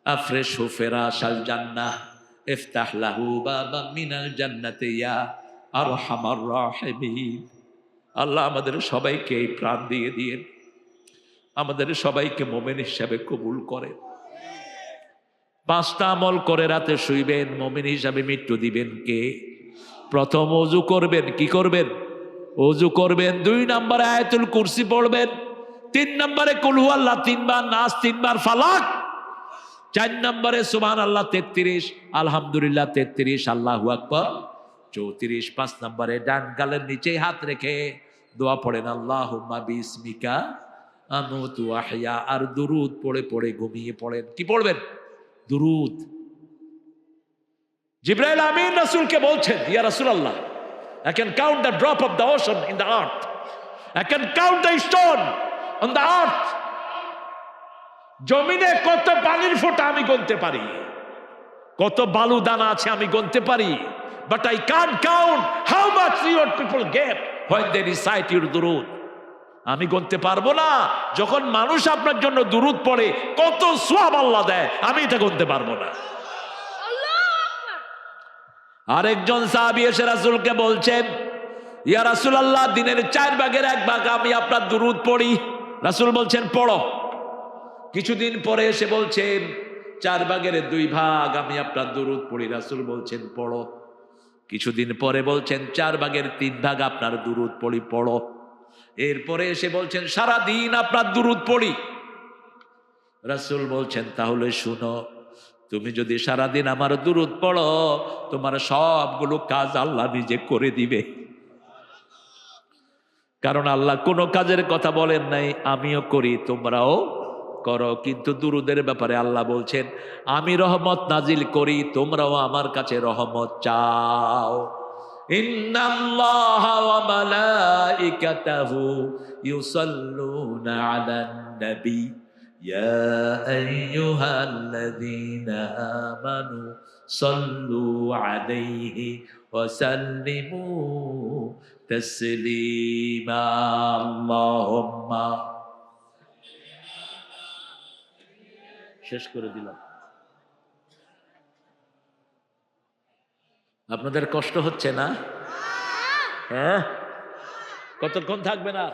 আফরেশু ফিরাশাল জান্নাহ, ইফতাহ লাহু বাবা মিনাল জান্নাতি ইয়া আরহামার রাহিমিন। আল্লাহ আমাদের সবাইকে এই প্রাণ দিয়ে দিয়েন, আমাদের সবাইকে মোমেন হিসাবে কবুল করেন। 5টা আমল করে রাতে শুইবেন, মোমেন হিসাবে মৃত্যু দিবেন কে? প্রথম ওযু করবেন। কি করবেন? ওযু করবেন। 2 নম্বরে আয়াতুল কুরসি পড়বেন। 3 নম্বরে কুল হুয়াল্লাহ 3 বার, নাস 3 বার, ফালাক। 4 নম্বরে সুবহানাল্লাহ 33, আলহামদুলিল্লাহ 33, আল্লাহু আকবার 34। 5 নম্বরে ডান গালের নিচে হাত রেখে দোয়া পড়েন, আল্লাহুম্মা বিসমিকা আমুতু ওয়া আহইয়া। আর দুরুদ পড়ে পড়ে ঘুমিয়ে পড়েন। কি পড়বেন? দুরুদ। জিবরাইল আমিন রাসূলকে বলছেন, ইয়া রাসূলুল্লাহ, I can count the drop of the ocean in the earth. I can count the stone on the earth. জমিনে কত পানির ফোঁটা আমি গুনতে পারি, কত বালু দানা আছে আমি গুনতে পারি, but I can't count how much your people get when they recite your durud. আমি গুনতে পারবো না। যখন মানুষ আপনার জন্য দুরুদ পড়ে কত সওয়াব আল্লাহ দেয়, আমি এটা গুনতে পারবো না। আরেকজন সাহাবী এসে রাসূলকে বলছেন, ইয়া রাসূলুল্লাহ, দিনের 4 ভাগের 1 ভাগ আমি আপনার দুরুদ পড়ি। রাসূল বলছেন পড়ো। কিছুদিন পরে এসে বলছেন, 4 ভাগের 2 ভাগ আমি আপনার দুরুদ পড়ি। রাসূল বলছেন পড়ো। কিছুদিন পরে বলছেন 4 ভাগের 3 ভাগ আপনার দুরুদ পড়ি, পড়ো। এরপরে এসে বলছেন সারা দিন আপনার দুরুদ পড়ি। রাসূল বলছেন তাহলে শুনো, তুমি যদি সারাদিন আমার দুরুদ পড়ো, তোমার সবগুলো কাজ আল্লাহ নিজে করে দিবে। কারণ আল্লাহ কোনো কাজের কথা বলেন নাই আমিও করি তোমরাও করো, কিন্তু দুরুদের ব্যাপারে আল্লাহ বলছেন আমি রহমত নাজিল করি, তোমরাও আমার কাছে রহমত চাও। ইন্নাল্লাহা ওয়া মালাইকাতাহু ইউসাল্লুনা আলান নবী ইয়া আইয়ুহাল্লাযীনা আমানু সাল্লু আলাইহি ওয়া সাল্লিমু তাসলিমা। আল্লাহুম্মা। শেষ করে দিলাম। আপনাদের কষ্ট হচ্ছে না? হ্যাঁ, কতক্ষণ থাকবে না?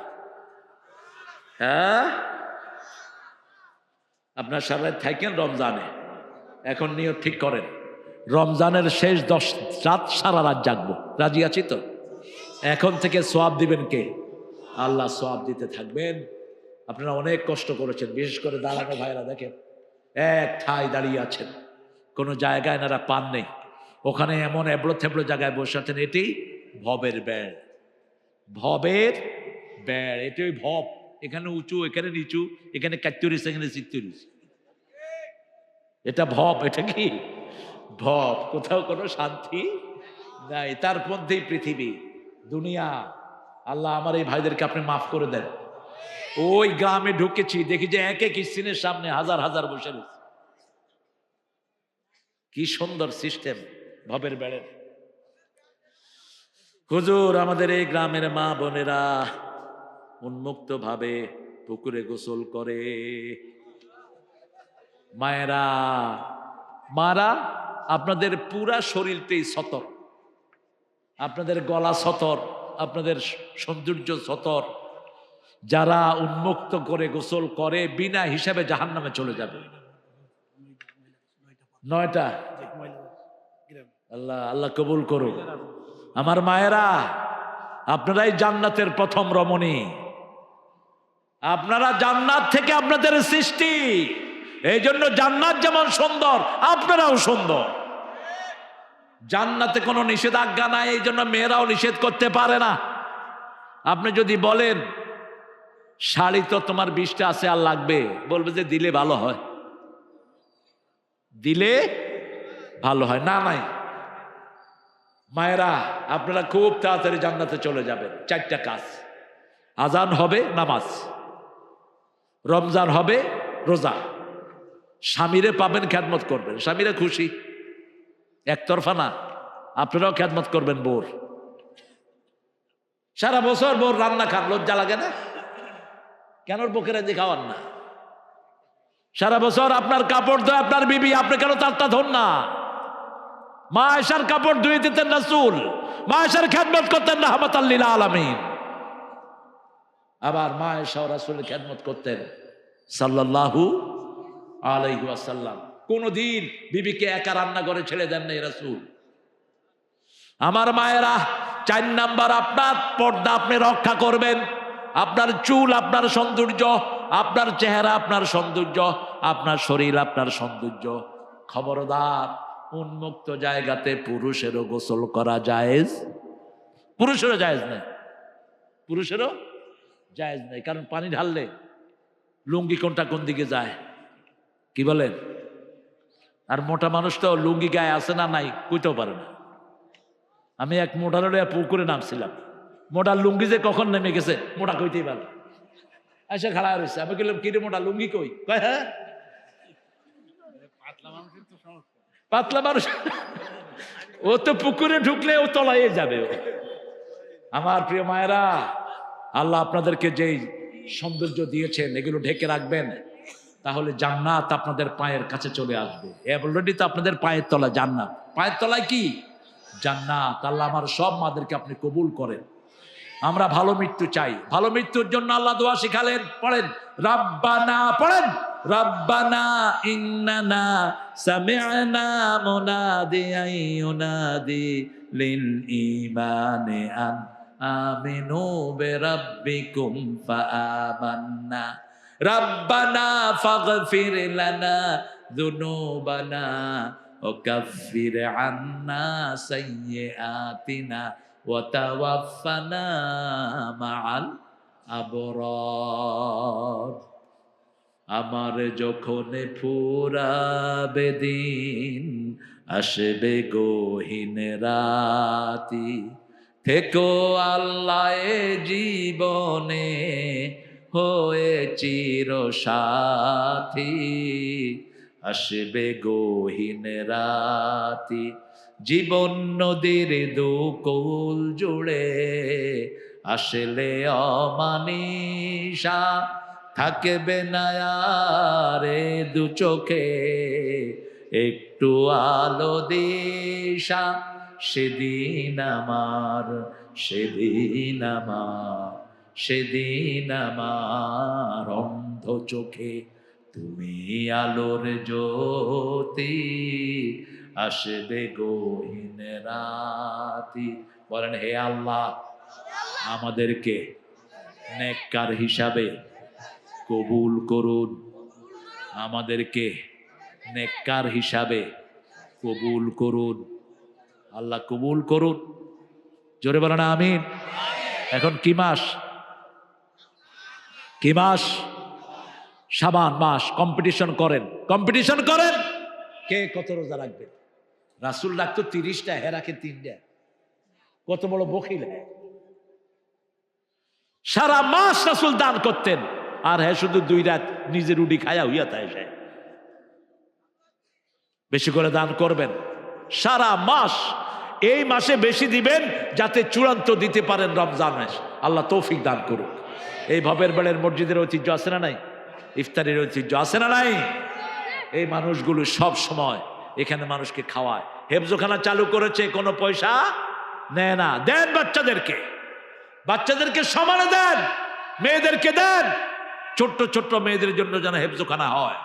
হ্যাঁ, আপনার সারা রাত থাকেন রমজানে। এখন নিয়ত ঠিক করেন, রমজানের শেষ 10 রাত সারা রাত জাগবো। রাজি আছি তো? এখন থেকে সওয়াব দিবেন কে? আল্লাহ সওয়াব দিতে থাকবেন। আপনারা অনেক কষ্ট করেছেন, বিশেষ করে দাঁড়ানো ভাইরা দেখেন এক ঠায় দাঁড়িয়ে আছেন, কোনো জায়গায় এনারা পান নেই। ওখানে এমন এবড়ো থেবড়ো জায়গায় বসে আছেন। এটি ভবের বেড়, ভবের বেড়। এটি ওই ভব, এখানে উঁচু, এখানে নিচু, এখানে ৪৩, এখানে ৪৬। এটা ভব। এটা কি ভব? কোথাও কোনো শান্তি নাই, তার মধ্যেই পৃথিবী, দুনিয়া। আল্লাহ আমার এই ভাইদেরকে আপনি মাফ করে দেন। ওই গ্রামে ঢুকেছি, দেখি যে এক এক স্ক্রিনের সামনে হাজার হাজার বসে রয়েছে। কি সুন্দর সিস্টেম ভবের বেড়ের। হুজুর, আমাদের এই গ্রামের মা বোনেরা উন্মুক্ত ভাবে পুকুরে গোসল করে। মায়েরা, মারা আপনাদের পুরা শরীরটাই সতর, আপনাদের গলা সতর, আপনাদের সৌন্দর্য সতর। যারা উন্মুক্ত করে গোসল করে বিনা হিসাবে জাহান্নামে চলে যাবে। 9টা। আল্লাহ আল্লাহ কবুল করুন। আমার মায়েরা, আপনারাই জান্নাতের প্রথম রমণী, আপনারা জান্নাত থেকে আপনাদের সৃষ্টি। এই জন্য জান্নাত যেমন সুন্দর, আপনারাও সুন্দর। জান্নাতে কোনো নিষেধাজ্ঞা নাই, এই জন্য মেয়েরাও নিষেধ করতে পারে না। আপনি যদি বলেন শাড়ি তো তোমার 20টা আছে আর লাগবে, বলবে যে দিলে ভালো হয়, দিলে ভালো হয়। না নাই মায়েরা, আপনারা খুব তাড়াতাড়ি জান্নাতে চলে যাবেন। 4টা কাজ: আজান হবে, নামাজ; রমজান হবে, রোজা; স্বামীরে পাবেন, খেদমত করবেন। স্বামীরা খুশি, একতরফা না, আপনারাও খেদমত করবেন বোর। সারা বছর বোর রান্না খান, লজ্জা লাগে না? কেন বুকের দিয়ে খাওয়ান না? সারা বছর আপনার কাপড় ধোয় আপনার বিবি, আপনি কেন তারটা ধর না? মা আয়েশার কাপড় ধুয়ে দিতেন রাসূল, মা আয়েশার খেদমত করতেন রাহমাতাল লিল আলামিন। আবার মা আয়েশা রাসূলের খেদমত করতেন সাল্লাল্লাহু আলাইহি ওয়াসাল্লাম। কোনদিন বিবিকে একা রান্না করে ছেড়ে দেন নাই রাসূল। আমার মায়েরা, 4 নাম্বার, আপনার পর্দা আপনি রক্ষা করবেন। আপনার চুল আপনার সৌন্দর্য, আপনার চেহারা আপনার সৌন্দর্য, আপনার শরীর আপনার সৌন্দর্য। খবরদার, উন্মুক্ত জায়গাতে পুরুষেরও গোসল করা জায়েজ, পুরুষেরও জায়েজ নেই, পুরুষেরও জায়েজ নেই। কারণ পানি ঢাললে লুঙ্গি কোনটা কোন দিকে যায়, কি বলেন? আর মোটা মানুষ তো লুঙ্গি গায়ে আছে না নাই কইতেও পারে না। আমি এক মোটার পুকুরে নামছিলাম, মোটার লুঙ্গি যে কখন নেমে গেছে মোটা কইতেই পারে। এসে খাড়া রয়েছে, আমি বললাম কিরে মোটা লুঙ্গি কই? কয় হ্যাঁ পাতলা মানুষ, ও তো পুকুরে ঢুকলে ও তলাইয়ে যাবে। আমার প্রিয় মায়েরা, আল্লাহ আপনাদেরকে যেই সৌন্দর্য দিয়েছেন এগুলো ঢেকে রাখবেন, তাহলে জান্নাত আপনাদের পায়ের কাছে চলে আসবে। অলরেডি তো আপনাদের পায়ের তলা জান্নাত। পায়ের তলায় কি? জান্নাত। আল্লাহ আমার সব মাদেরকে আপনি কবুল করেন। আমরা ভালো মৃত্যু চাই। ভালো মৃত্যুর জন্য আল্লাহ দোয়া শিখালেন, পড়েন রাব্বানা, পড়েন রাব্বানা ইন্নানা সামি'না মুনাদিয়ান ইউনাদি লিল ঈমানি আন আমিনু বিরাব্বিকুম ফাআমান্না রাব্বানা ফাগফির লানা যুনুবানা ওয়া কাফির আন্না সাইয়্যাতিনা ওয়া তাওয়াফফানা মাআল আবরার। আমার যখন ফুরাবে দিন, আসবে গহীন রাতি, থেকো আল্লাহ এ জীবনে হয়ে চির সাথী। আসবে গহীন রাতি, জীবন নদীর দুকুল জুড়ে আসলে অমানিসা, থাকবে না রে দু চোখে একটু আলো দিশা। সেদিন আমার, সেদিন আমার, সেদিন আমার অন্ধ চোখে তুমি আলোর জ্যোতি, আসবে গহীন রাতি। বলেন হে আল্লাহ, আমাদেরকে নেককার হিসাবে কবুল করুন, আমাদেরকে নেককার হিসাবে কবুল করুন। আল্লাহ কবুল করুন। জোরে বলেন আমিন। এখন কি মাস? কি মাস? শাবান মাস। কম্পিটিশন করেন, কম্পিটিশন করেন কে কত রোজা রাখবে। রাসূল রাখতো 30টা, হে রাখে 3টা। কত বড় বখিল! সারা মাস রাসূল দান করতেন, আর হ্যাঁ শুধু 2 রাত নিজের রুটি খায়া হইয়া তাই যায়। বেশি করে দান করবেন সারা মাস। এই মাসে বেশি দিবেন যাতে চূড়ান্ত দিতে পারেন রমজান মাস। আল্লাহ তৌফিক দান করুক। এই ভবের বেড়ের মসজিদের ঐতিহ্য আছে না নাই? ইফতারের ঐতিহ্য আছে না নাই? এই মানুষগুলো সব সময় এখানে মানুষকে খাওয়ায়। হেফজোখানা চালু করেছে, কোনো পয়সা নেয় না। দেন বাচ্চাদেরকে সমানে দেন, মেয়েদেরকে দেন। ছোট্ট ছোট্ট মেয়েদের জন্য যেন হেফজোখানা হয়,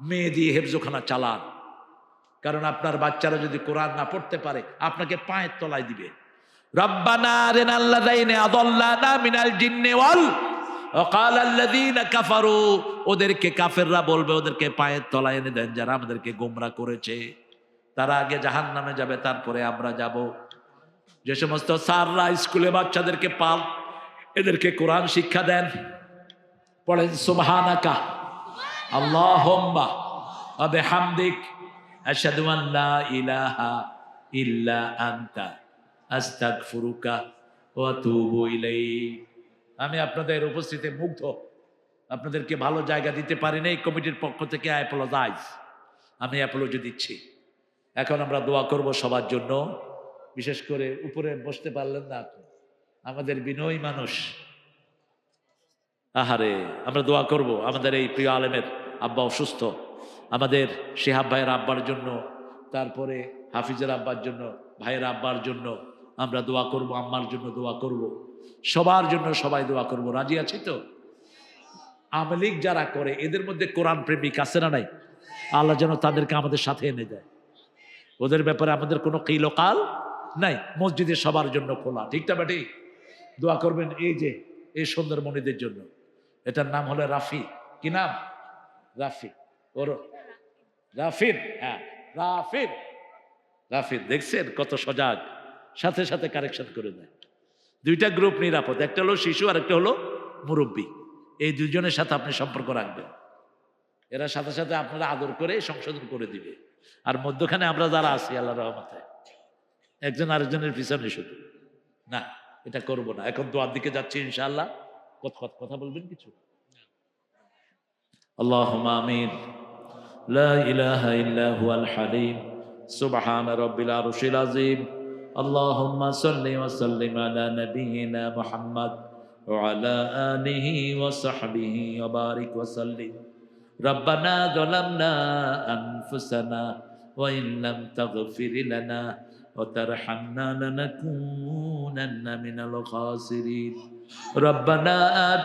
মেয়ে দিয়ে হেফজোখানা চালান। কারণ আপনার বাচ্চারা যদি কোরআন না পড়তে পারে আপনাকে পায়ের তলায় দিবে। রব্বানা আরিনাল্লাযাইনা আযাল্লানা মিনাল জিন্নি ওয়াল ওয়াকাল আল্লাযীনা কাফারু, ওদেরকে কাফেররা বলবে ওদেরকে পায়ের তলায় এনে দেন যারা আমাদেরকে গোমরা করেছে। তারা আগে জাহান্নামে যাবে, তারপরে আমরা যাব। যে সমস্ত স্যাররা স্কুলে বাচ্চাদেরকে পাল, এদেরকে কোরআন শিক্ষা দেন। পড়েন সুবহানাকা আল্লাহুম্মা ওয়া বিহামদিক আশহাদু আন লা ইলাহা ইল্লা আনতা আস্তাগফিরুকা ওয়া আতুবু ইলাইক। আমি আপনাদের উপস্থিতিতে মুগ্ধ, আপনাদেরকে ভালো জায়গা দিতে পারি নাই, কমিটির পক্ষ থেকে অ্যাপোলোজাইজ, আমি অ্যাপোলজি দিচ্ছি। এখন আমরা দোয়া করব সবার জন্য। বিশেষ করে উপরে বসতে পারলেন না আপনি, আমাদের বিনয়ী মানুষ, আহারে আমরা দোয়া করব আমাদের এই প্রিয় আলেমের আব্বা অসুস্থ, আমাদের শিহাব ভাইয়ের আব্বার জন্য, তারপরে হাফিজের আব্বার জন্য, ভাইয়ের আব্বার জন্য আমরা দোয়া করব, আম্মার জন্য দোয়া করব, সবার জন্য সবাই দোয়া করব। রাজি আছি তো? আমলিক যারা করে এদের মধ্যে কোরআন প্রেমিক আছে না নাই? আল্লাহ যেন তাদেরকে আমাদের সাথে এনে দেয়। ওদের ব্যাপারে আমাদের কোনো কিলোকাল নাই। মসজিদে সবার জন্য খোলা, ঠিক না বেটি? দোয়া করবেন এই যে এই সুন্দরমণিদের জন্য। এটার নাম হলো রাফি। কি নাম? রাফি। ওর রাফির, হ্যাঁ রাফির। রাফির দেখছেন কত সজাগ, সাথে সাথে কারেকশন করে দেয়। দুইটা গ্রুপ নিরাপদ, একটা হলো শিশু আর একটা হলো মুরব্বী। এই দুজনের সাথে আপনি সম্পর্ক রাখবেন, এরা সাথে সাথে আপনারা আদর করে সংশোধন করে দিবে। আর মধ্যখানে আমরা যারা আছি আল্লাহ রহমতে একজন আরেকজনের পিছনে শুধু না, এটা করব না। এখন দোয়ার দিকে যাচ্ছি ইনশাআল্লাহ। কথা বলবেন কিছু? আল্লাহুম্মা আমিন। লা ইলাহা ইল্লা হুয়াল হালিম সুবহান রাব্বিল আরশিল আযীম। আল্লাহুম্মা সাল্লি ওয়া সাল্লিম আলা নাবিয়িনা মুহাম্মদ ওয়া আলা আলিহি ওয়া সাহবিহি ওয়া বারিক ওয়া সাল্লিম। রব্বানা যালামনা আনফুসানা ওয়া ইন লাম তাগফির লানা ওয়া তারহামনা লানাকুনান্না মিনাল খাসিরিন। রব্বানা